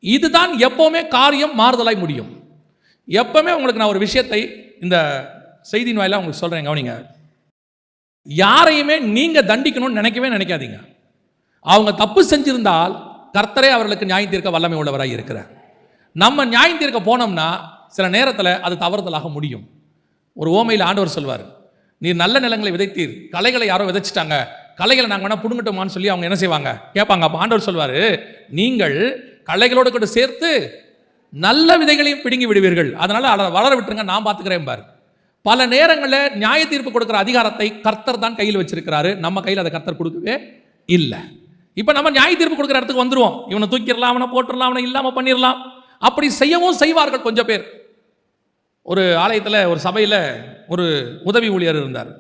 இதுதான் எப்போவுமே காரியம் மாறுதலாய் முடியும். எப்பவுமே உங்களுக்கு நான் ஒரு விஷயத்தை இந்த செய்தியின் வாயிலாக உங்களுக்கு சொல்கிறேன், கவனிங்க. யாரையுமே நீங்கள் தண்டிக்கணும்னு நினைக்காதீங்க. அவங்க தப்பு செஞ்சிருந்தால் கர்த்தரே அவர்களுக்கு நியாயம் தீர்க்க வல்லமை உள்ளவராக இருக்கிறார். நம்ம நியாயம் தீர்க்க போனோம்னா சில நேரத்தில் அது தவறுதலாக முடியும். ஒரு ஓமையில் ஆண்டவர் சொல்வார், நீர் நல்ல நிலங்களை விதைத்தீர், களைகளை யாரோ விதைச்சிட்டாங்க, களைகளை நாங்கள் வேணால் பிடுங்கட்டோமான்னு சொல்லி அவங்க என்ன செய்வாங்க, கேட்பாங்க. அப்போ ஆண்டவர் சொல்வார், நீங்கள் களைகளோடு கூட சேர்த்து நல்ல விதைகளையும் பிடுங்கி விடுவீர்கள், அதனால் அதை வளர விட்டுருங்க, நான் பார்த்துக்கிறேன் பாரு. பல நேரங்களில் நியாய தீர்ப்பு கொடுக்குற அதிகாரத்தை கர்த்தர் தான் கையில் வச்சிருக்கிறாரு, நம்ம கையில் அதை கர்த்தர் கொடுக்கவே இல்லை. இப்போ நம்ம நியாய தீர்ப்பு கொடுக்குற இடத்துக்கு வந்துடுவோம், இவனை தூக்கிடலாம், அவனை போட்டுடலாம், அவனை இல்லாமல் பண்ணிடலாம். அப்படி செய்யவும் செய்வார்கள் கொஞ்சம் பேர். ஒரு ஆலயத்தில் ஒரு சபையில் ஒரு உதவி ஊழியர் இருந்தார்.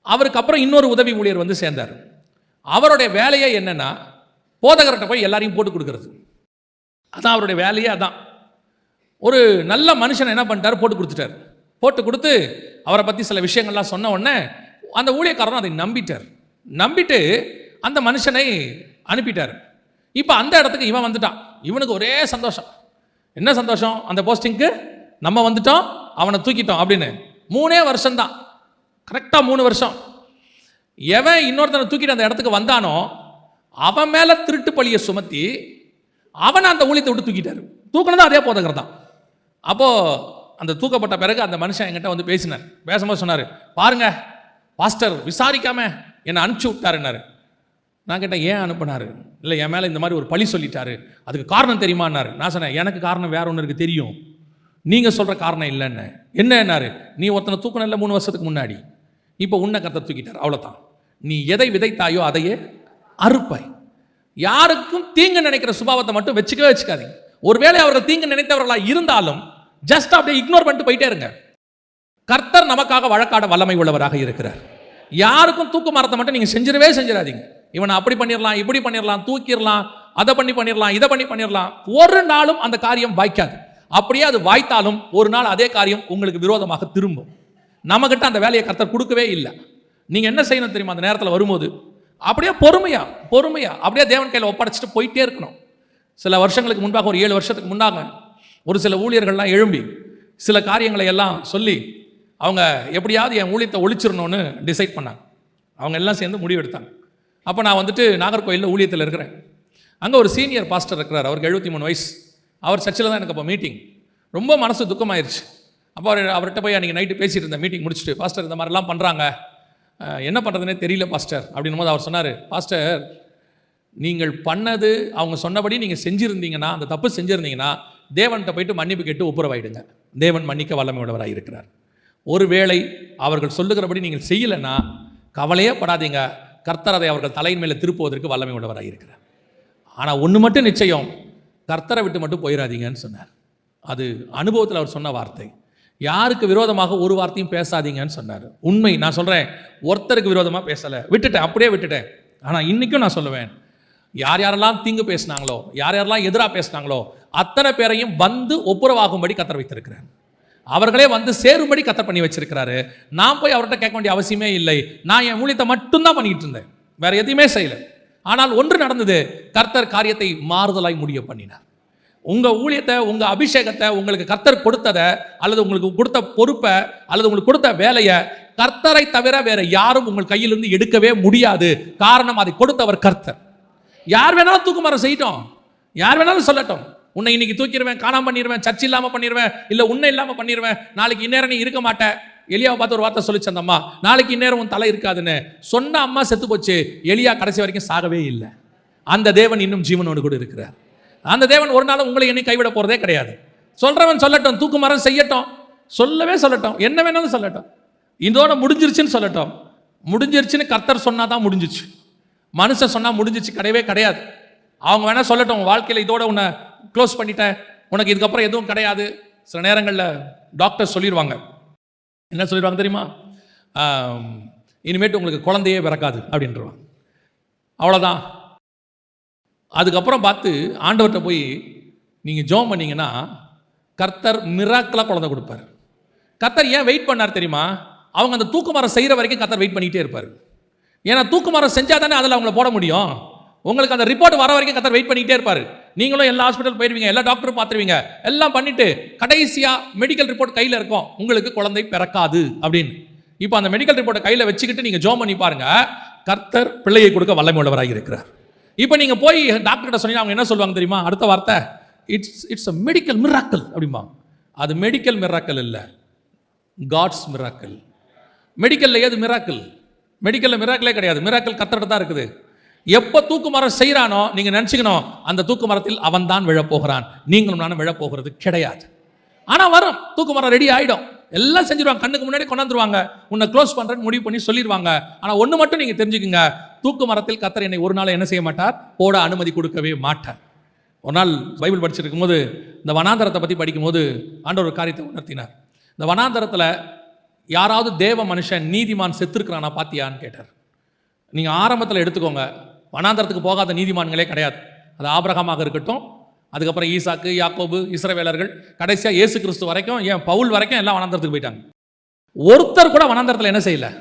அவருக்கு அப்புறம் இன்னொரு உதவி ஊழியர் வந்து சேர்ந்தார். அவருடைய வேலையே என்னன்னா, போதகர்கிட்ட போய் எல்லாரையும் போட்டு கொடுக்கறது. அதான் அவருடைய வேலையே. அதான் ஒரு நல்ல மனுஷனை என்ன பண்ணிட்டார், போட்டு கொடுத்துட்டார். போட்டு கொடுத்து அவரை பற்றி சில விஷயங்கள்லாம் சொன்ன உடனே அந்த ஊழியக்காரரும் அதை நம்பிட்டு அந்த மனுஷனை அனுப்பிட்டார். இப்போ அந்த இடத்துக்கு இவன் வந்துட்டான். இவனுக்கு ஒரே சந்தோஷம். என்ன சந்தோஷம், அந்த போஸ்டிங்க்கு நம்ம வந்துட்டோம், அவனை தூக்கிட்டோம் அப்படின்னு. 3 வருஷம்தான், கரெக்டாக 3 வருஷம். எவன் இன்னொருத்தனை தூக்கிட்டு அந்த இடத்துக்கு வந்தானோ அவன் மேலே திருட்டு பழியை சுமத்தி அவனை அந்த ஊழியத்தை விட்டு தூக்கிட்டார். தூக்கினதான் அதே போதகர் தான். அப்போது அந்த தூக்கப்பட்ட பிறகு அந்த மனுஷன் என்கிட்ட வந்து பேசும்போது சொன்னார், பாருங்க பாஸ்டர் விசாரிக்காம என்னை அனுப்பிச்சி விட்டாருன்னாரு. நான் கேட்டேன், ஏன் அனுப்பினாரு? இல்லை, என் மேலே இந்த மாதிரி ஒரு பழி சொல்லிட்டாரு, அதுக்கு காரணம் தெரியுமான்னாரு. நான் சொன்னேன், எனக்கு காரணம் வேற ஒன்று இருக்குது தெரியும், நீங்கள் சொல்கிற காரணம் இல்லைன்னு. என்னன்னாரு, நீ ஒருத்தனை தூக்கணும் இல்லை 3 வருஷத்துக்கு முன்னாடி, இப்போ உன்னை கர்த்தர் தூக்கிட்டார், அவ்வளோதான். நீ எதை விதைத்தாயோ அதையே அறுப்பாய். யாருக்கும் தீங்கு நினைக்கிற சுபாவத்தை மட்டும் வச்சுக்காதீங்க. ஒருவேளை அவர்கள் தீங்கு நினைத்தவர்களாக இருந்தாலும் ஜஸ்ட் அப்படியே இக்னோர் பண்ணிட்டு போயிட்டே இருங்க. கர்த்தர் நமக்காக வழக்காட வல்லமை உள்ளவராக இருக்கிறார். யாருக்கும் தூக்கு மரத்தை மட்டும் நீங்கள் செஞ்சிடாதீங்க. இவனை அப்படி பண்ணிடலாம், இப்படி பண்ணிடலாம், தூக்கிடலாம், அதை பண்ணிடலாம், இதை பண்ணிடலாம். ஒரு நாளும் அந்த காரியம் வாய்க்காது. அப்படியே அது வாய்த்தாலும் ஒரு நாள் அதே காரியம் உங்களுக்கு விரோதமாக திரும்பும். நம்மகிட்ட அந்த வேலையை கர்த்தர் கொடுக்கவே இல்லை. நீங்கள் என்ன செய்யணும் தெரியுமா, அந்த நேரத்தில் வரும்போது அப்படியே பொறுமையா அப்படியே தேவன் கையில் ஒப்படைச்சிட்டு போயிட்டே இருக்கணும். சில வருஷங்களுக்கு முன்பாக, ஒரு 7 வருஷத்துக்கு முன்னாக, ஒரு சில ஊழியர்கள்லாம் எழும்பி சில காரியங்களை எல்லாம் சொல்லி அவங்க எப்படியாவது என் ஊழியத்தை ஒழிச்சிடணும்னு டிசைட் பண்ணாங்க. அவங்க எல்லாம் சேர்ந்து முடிவு எடுத்தாங்க. அப்போ நான் வந்துட்டு நாகர்கோயிலில் ஊழியத்தில் இருக்கிறேன். அங்கே ஒரு சீனியர் பாஸ்டர் இருக்கிறார், அவருக்கு 73 வயசு. அவர் சர்ச்சில் தான் எனக்கு அப்போ மீட்டிங். ரொம்ப மனசு துக்கமாயிருச்சு. அப்போ அவர்கிட்ட போய் அன்றைக்கி நைட்டு பேசிகிட்டு இருந்தேன், மீட்டிங் முடிச்சுட்டு, பாஸ்டர் இந்த மாதிரிலாம் பண்ணுறாங்க, என்ன பண்ணுறதுனே தெரியல பாஸ்டர் அப்படின்னும் போது அவர் சொன்னார், பாஸ்டர் நீங்கள் பண்ணது அவங்க சொன்னபடி நீங்கள் செஞ்சுருந்தீங்கன்னா, அந்த தப்பு செஞ்சுருந்தீங்கன்னா தேவன்கிட்ட போயிட்டு மன்னிப்பு கேட்டு ஒப்புரவாயிடுங்க. தேவன் மன்னிக்க வல்லமை உள்ளவராக இருக்கிறார். ஒருவேளை அவர்கள் சொல்லுகிறபடி நீங்கள் செய்யலைன்னா கவலையே படாதீங்க, கர்த்தர் அதை அவர்கள் தலையின் மேலே திருப்புவதற்கு வல்லமை உள்ளவராக இருக்கிறார். ஆனால் ஒன்று மட்டும் நிச்சயம், கர்த்தரை விட்டு மட்டும் போயிடாதீங்கன்னு சொன்னார். அது அனுபவத்தில் அவர் சொன்ன வார்த்தை. யாருக்கு விரோதமாக ஒரு வார்த்தையும் பேசாதீங்கன்னு சொன்னார். உண்மை, நான் சொல்கிறேன், ஒருத்தருக்கு விரோதமாக பேசலை, விட்டுட்டேன், அப்படியே விட்டுட்டேன். ஆனால் இன்றைக்கும் நான் சொல்லுவேன், யார் யாரெல்லாம் தீங்கு பேசினாங்களோ, யார் யாரெல்லாம் எதிராக பேசினாங்களோ அத்தனை பேரையும் வந்து ஒப்புரவாகும்படி கர்த்தர் வைத்திருக்கிறார். அவர்களே வந்து சேரும்படி கர்த்தர் பண்ணி வச்சிருக்கிறாரு. நான் போய் அவர்கிட்ட கேட்க வேண்டிய அவசியமே இல்லை. நான் என் ஊழியத்தை மட்டும்தான் பண்ணிட்டு இருந்தேன், வேற எதையுமே செய்யலை. ஆனால் ஒன்று நடந்தது, கர்த்தர் காரியத்தை மாறுதலாய் முடிய பண்ணினார். உங்கள் ஊழியத்தை, உங்கள் அபிஷேகத்தை, உங்களுக்கு கர்த்தர் கொடுத்ததை, அல்லது உங்களுக்கு கொடுத்த பொறுப்பை, அல்லது உங்களுக்கு கொடுத்த வேலையை கர்த்தரை தவிர வேற யாரும் உங்கள் கையிலிருந்து எடுக்கவே முடியாது. காரணம், அதை கொடுத்தவர் கர்த்தர். யார் வேணாலும் தூக்குமாற செய்யட்டும், யார் வேணாலும் சொல்லட்டும், உன்னை இன்னைக்கு தூக்கிடுவேன், காணாம பண்ணிடுவேன், சர்ச் இல்லாமல் பண்ணிடுவேன், இல்லை உன்னை இல்லாமல் பண்ணிடுவேன், நாளைக்கு இந்நேரம் நீ இருக்க மாட்டேன். எலியாவை பார்த்து ஒரு வார்த்தை சொல்லிச்சு அந்த அம்மா, நாளைக்கு இந்நேரம் உன் தலை இருக்காதுன்னு சொன்ன அம்மா செத்து போச்சு. எலியா கடைசி வரைக்கும் சாகவே இல்லை. அந்த தேவன் இன்னும் ஜீவனோடு கூட இருக்கிறார். அந்த தேவன் ஒரு நாளும் உங்களை என்னை கைவிட போகிறதே கிடையாது. சொல்கிறவன் சொல்லட்டும், தூக்குமரம் செய்யட்டும், சொல்லவே சொல்லட்டும், என்ன வேணாலும் சொல்லட்டும், இதோட முடிஞ்சிருச்சுன்னு சொல்லட்டும். முடிஞ்சிருச்சுன்னு கர்த்தர் சொன்னால் தான் முடிஞ்சிச்சு. மனுஷன் சொன்னால் முடிஞ்சிச்சு கிடையவே கிடையாது. அவங்க வேணால் சொல்லட்டும், உன் வாழ்க்கையில் இதோட உன்னை க்ளோஸ் பண்ணிட்டேன், உனக்கு இதுக்கப்புறம் எதுவும் கிடையாது. சில நேரங்களில் டாக்டர் சொல்லிடுவாங்க, என்ன சொல்லிடுவாங்க தெரியுமா, இனிமேட்டு உங்களுக்கு குழந்தையே பிறக்காது அப்படின்றவாங்க. அவ்வளோதான். அதுக்கப்புறம் பார்த்து ஆண்டவர்கிட்ட போய் நீங்கள் ஜெபம் பண்ணீங்கன்னா கர்த்தர் மிராக்கிளாக குழந்தை கொடுப்பார். கர்த்தர் ஏன் வெயிட் பண்ணார் தெரியுமா? அவங்க அந்த தூக்குமரம் செய்கிற வரைக்கும் கர்த்தர் வெயிட் பண்ணிகிட்டே இருப்பார். ஏன்னா தூக்குமரம் செஞ்சால் தானே அதில் அவங்கள போட முடியும். உங்களுக்கு அந்த ரிப்போர்ட் வர வரைக்கும் கர்த்தர் வெயிட் பண்ணிகிட்டே இருப்பார். நீங்களும் எல்லா ஹாஸ்பிட்டல் போயிடுவீங்க, எல்லா டாக்டரும் பார்த்துருவீங்க, எல்லாம் பண்ணிவிட்டு கடைசியாக மெடிக்கல் ரிப்போர்ட் கையில் இருக்கும், உங்களுக்கு குழந்தை பிறக்காது அப்படின்னு. இப்போ அந்த மெடிக்கல் ரிப்போர்ட்டை கையில் வச்சுக்கிட்டு நீங்கள் ஜெபம் பண்ணி பாருங்கள், கர்த்தர் பிள்ளையை கொடுக்க வல்லமை உள்ளவராக இருக்கிறார். இப்போ நீங்கள் போய் டாக்டர்கிட்ட சொன்னீங்கன்னா அவங்க என்ன சொல்லுவாங்க தெரியுமா? அடுத்த வார்த்தை, இட்ஸ் அ மெடிக்கல் மிராக்கிள் அப்படிம்பாங்க. அது மெடிக்கல் மிராக்கிள் இல்லை, காட்ஸ் மிராக்கிள். மெடிக்கலில் ஏது மிராக்கிள்? மெடிக்கலில் மிராக்கிளே கிடையாது. மிராக்கிள் கர்த்தர்கிட்ட தான் இருக்குது. எப்போ தூக்குமரம் செய்கிறானோ நீங்கள் நினச்சிக்கணும், அந்த தூக்கு மரத்தில் அவன் தான் விழப்போகிறான், நீங்களும் நானும் விழப்போகிறது கிடையாது. ஆனால் வரும், தூக்குமரம் ரெடி ஆகிடும், எல்லாம் செஞ்சிருவாங்க, கண்ணுக்கு முன்னாடி கொண்டாந்துருவாங்க, உன்னை க்ளோஸ் பண்ணுறேன்னு முடிவு பண்ணி சொல்லிடுவாங்க. ஆனால் ஒன்று மட்டும் நீங்கள் தெரிஞ்சுக்குங்க, தூக்கு மரத்தில் கர்த்தர் என்னை ஒரு நாள் என்ன செய்ய மாட்டார், போட அனுமதி கொடுக்கவே மாட்டார். ஒரு நாள் பைபிள் படிச்சுட்டு இருக்கும்போது இந்த வனாந்தரத்தை பற்றி படிக்கும்போது ஆண்டவர் ஒரு காரியத்தை உணர்த்தினார். இந்த வனாந்தரத்தில் யாராவது தேவ மனுஷன் நீதிமான் செத்துருக்கிறானா பார்த்தியான்னு கேட்டார். நீங்கள் ஆரம்பத்தில் எடுத்துக்கோங்க, வனாந்தரத்துக்கு போகாத நீதிமான்களே கிடையாது. அது ஆபிரகாமாக இருக்கட்டும், அதுக்கப்புறம் ஈசாக்கு, யாக்கோபு, இஸ்ரவேலர்கள், கடைசியாக இயேசு கிறிஸ்து வரைக்கும், ஏன் பவுல் வரைக்கும் எல்லாம் வனாந்தரத்துக்கு போயிட்டாங்க. ஒருத்தர் கூட வனாந்தரத்தில் என்ன செய்யலை,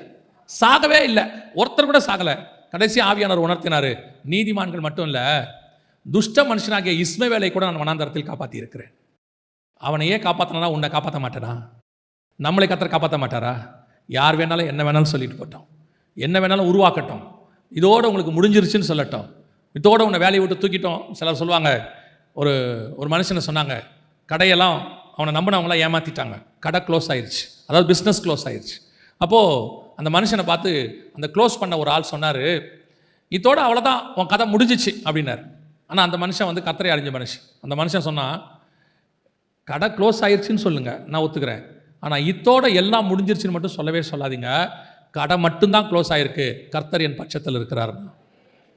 சாகவே இல்லை. ஒருத்தர் கூட சாகலை. கடைசி ஆவியானவர் உணர்த்தினார், நீதிமான்கள் மட்டும் இல்லை, துஷ்ட மனுஷனாகிய இஸ்மவேலை கூட நான் வனாந்தரத்தில் காப்பாற்றி இருக்கிறேன். அவனையே காப்பாற்றினா உன்னை காப்பாற்ற மாட்டேனா? நம்மளை கர்த்தர் காப்பாற்ற மாட்டாரா? யார் வேணாலும் என்ன வேணாலும் சொல்லிட்டு போட்டோம், என்ன வேணாலும் உருவாக்கட்டும், இதோடு உங்களுக்கு முடிஞ்சிருச்சுன்னு சொல்லட்டும், இதோடு உன்னை வேலையை விட்டு தூக்கிட்டோம். சிலர் சொல்லுவாங்க, ஒரு மனுஷனை சொன்னாங்க, கடையெல்லாம் அவனை நம்பினவங்களாம் ஏமாற்றிட்டாங்க, கடை க்ளோஸ் ஆயிடுச்சு, அதாவது பிஸ்னஸ் க்ளோஸ் ஆயிடுச்சு. அப்போது அந்த மனுஷனை பார்த்து அந்த க்ளோஸ் பண்ண ஒரு ஆள் சொன்னார், இதோட அவ்வளோதான் உன் கதை முடிஞ்சிச்சு அப்படின்னார். ஆனால் அந்த மனுஷன் வந்து கர்த்தரை அறிஞ்ச மனுஷன். அந்த மனுஷன் சொன்னால், கடை க்ளோஸ் ஆயிடுச்சுன்னு சொல்லுங்கள், நான் ஒத்துக்கிறேன், ஆனால் இதோட எல்லாம் முடிஞ்சிருச்சுன்னு மட்டும் சொல்லவே சொல்லாதீங்க. கடை மட்டும்தான் க்ளோஸ் ஆகிருக்கு, கர்த்தர் என் பட்சத்தில் இருக்கிறார்.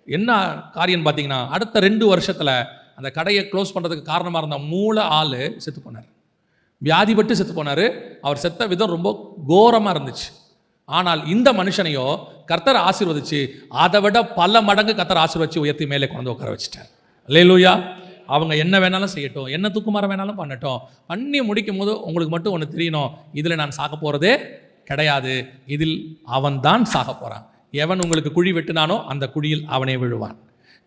என்ன காரியம் பார்த்தீங்கன்னா, அடுத்த 2 வருஷத்தில் அந்த கடையை க்ளோஸ் பண்ணுறதுக்கு காரணமாக இருந்த மூல ஆள் செத்து போனார், வியாதிப்பட்டு செத்து போனார். அவர் செத்த விதம் ரொம்ப கோரமாக இருந்துச்சு. ஆனால் இந்த மனுஷனையோ கர்த்தர் ஆசீர்வதிச்சு, அதை விட பல மடங்கு கர்த்தர் ஆசீர்வதிச்சு உயர்த்தி மேலே கொண்டு உட்கார வச்சுட்டார். அல்லேலூயா. அவங்க என்ன வேணாலும் செய்யட்டும், என்ன தூக்குமாரம் வேணாலும் பண்ணட்டும், பண்ணி முடிக்கும் போது உங்களுக்கு மட்டும் ஒன்று தெரியணும், இதில் நான் சாக போகிறதே கிடையாது, இதில் அவன் தான் சாக போகிறான். எவன் உங்களுக்கு குழி வெட்டினானோ அந்த குழியில் அவனே விழுவான்.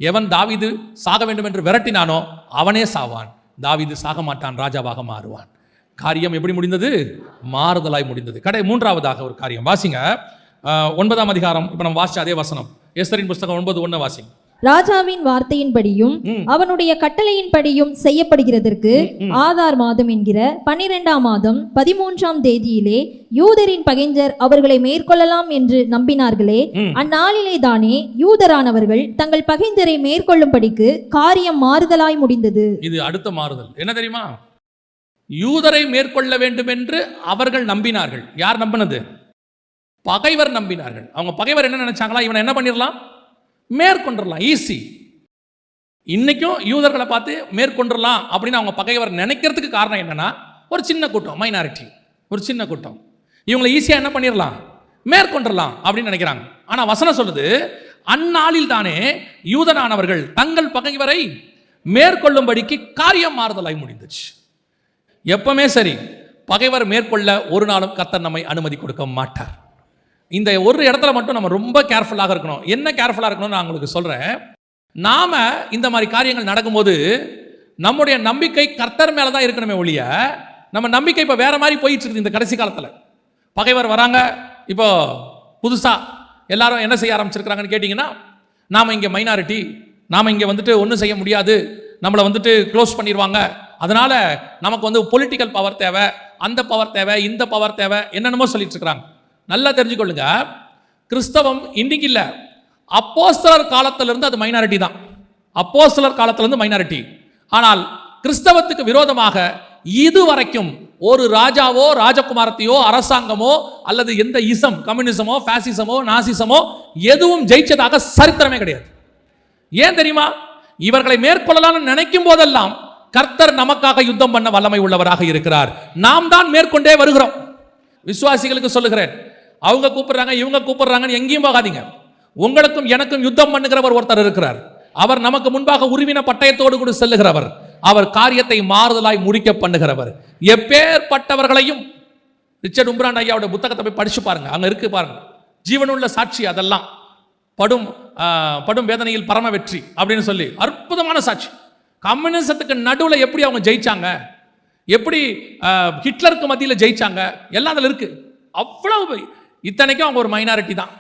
எவன் தாவீது சாக வேண்டும் என்று விரட்டினானோ அவனே சாவான். தாவீது சாக மாட்டான், ராஜாவாக மாறுவான். காரியம் எப்படி முடிந்தது? மாறுதலாய் முடிந்தது. 3ஆவதாக ஒரு காரியம் வாசிங்க, 9ஆம் அதிகாரம். இப்போ நம்ம வாசிச்ச அதே வசனம், எஸ்தரின் புஸ்தகம் 9:1 வாசிங்க. ராஜாவின் வார்த்தையின்படியும் அவனுடைய கட்டளையின்படியும் செய்யப்படுகிறதற்கு ஆதார் மாதம் என்கிற 12ஆம் மாதம் 13ஆம் தேதியிலே யூதரின் பகைஞர் அவர்களை மேற்கொள்ளலாம் என்று நம்பினார்களே, அந்நாளிலே தானே யூதரானவர்கள் தங்கள் பகைஞரை மேற்கொள்ளும்படிக்கு காரியம் மாறுதலாய் முடிந்தது. இது அடுத்த மாறுதல் என்ன தெரியுமா? யூதரை மேற்கொள்ள வேண்டும் என்று அவர்கள் நம்பினார்கள். யார் நம்பினது? பகைவர் நம்பினார்கள். அவங்க பகைவர் என்ன நினைச்சாங்களா? இவனை என்ன பண்ணிடலாம், மேற்கொண்டுடலாம், ஈஸி. இன்னைக்கும் யூதர்களை பார்த்து மேற்கொண்டுடலாம் அப்படின்னு அவங்க பகைவர் நினைக்கிறதுக்கு காரணம் என்னன்னா, ஒரு சின்ன கூட்டம், மைனாரிட்டி, ஒரு சின்ன கூட்டம், இவங்களை ஈஸியாக என்ன பண்ணிடலாம், மேற்கொண்டுடலாம் அப்படின்னு நினைக்கிறாங்க. ஆனால் வசனம் சொல்லுது, அந்நாளில் தானே யூதரானவர்கள் தங்கள் பகைவரை மேற்கொள்ளும்படிக்கு காரியம் மாறுதலாய் முடிந்துச்சு. எப்பவுமே சரி, பகைவர் மேற்கொள்ள ஒரு நாளும் கர்த்தர் நம்மை அனுமதி கொடுக்க மாட்டார். இந்த ஒரு இடத்துல மட்டும் நம்ம ரொம்ப கேர்ஃபுல்லாக இருக்கணும். என்ன கேர்ஃபுல்லாக இருக்கணும்னு நான் உங்களுக்கு சொல்கிறேன். நாம் இந்த மாதிரி காரியங்கள் நடக்கும்போது நம்முடைய நம்பிக்கை கர்த்தர் மேலே தான் இருக்கணுமே ஒழிய, நம்ம நம்பிக்கை இப்போ வேற மாதிரி போயிட்டு இருக்குது. இந்த கடைசி காலத்தில் பகைவர் வராங்க. இப்போ புதுசாக எல்லாரும் என்ன செய்ய ஆரம்பிச்சிருக்கிறாங்கன்னு கேட்டிங்கன்னா, நாம் இங்கே மைனாரிட்டி, நாம் இங்கே ஒன்றும் செய்ய முடியாது, நம்மளை க்ளோஸ் பண்ணிடுவாங்க, அதனால் நமக்கு பொலிட்டிக்கல் பவர் தேவை, அந்த பவர் தேவை, இந்த பவர் தேவை, என்னென்னமோ சொல்லிட்டு இருக்கிறாங்க. நல்லா தெரிஞ்சுக்கொள்ளுங்க, கிறிஸ்தவம் இன்னைக்கு இல்லை, அப்போஸ்தலர் காலத்திலிருந்து அது மைனாரிட்டி தான். அப்போஸ்தலர் காலத்திலிருந்து மைனாரிட்டி. ஆனால் கிறிஸ்தவத்துக்கு விரோதமாக இதுவரைக்கும் ஒரு ராஜாவோ ராஜகுமாரத்தையோ அரசாங்கமோ அல்லது எந்த இசம், கம்யூனிசமோ பாசிசமோ நாசிசமோ எதுவும் ஜெயிச்சதாக சரித்திரமே கிடையாது. ஏன் தெரியுமா? இவர்களை மேற்கொள்ளலாம்னு நினைக்கும் போதெல்லாம் கர்த்தர் நமக்காக யுத்தம் பண்ண வல்லமை உள்ளவராக இருக்கிறார். நாம் தான் மேற்கொண்டே வருகிறோம். விசுவாசிகளுக்கு சொல்லுகிறேன், அவங்க கூப்பிடுறாங்க இவங்க கூப்பிடுறாங்கன்னு எங்கேயும் போகாதீங்க. உங்களுக்கும் எனக்கும் யுத்தம் பண்ணுகிறவர் ஒருத்தர் இருக்கிறார். அவர் நமக்கு முன்பாக உருவின பட்டயத்தோடு கூட செல்லுகிறவர். அவர் காரியத்தை மாறுதலாய் முடிக்க பண்ணுகிறவர். எப்பேற்பட்டவர்களையும், ரிச்சர்ட் உம்ப்ராண்ட் ஐயாவுடைய புத்தகத்தை போய் படிச்சு பாருங்க, அங்க இருக்கு பாருங்க, ஜீவனுள்ள சாட்சி. அதெல்லாம் படும் வேதனையில் பரம வெற்றி அப்படின்னு சொல்லி அற்புதமான சாட்சி. கம்யூனிசத்துக்கு நடுவில் எப்படி அவங்க ஜெயிச்சாங்க, எப்படி ஹிட்லருக்கு மத்தியில் ஜெயிச்சாங்க, எல்லாம் அதில் இருக்கு. அவ்வளவு இத்தனைக்கும் அவங்க ஒரு மைனாரிட்டி தான்.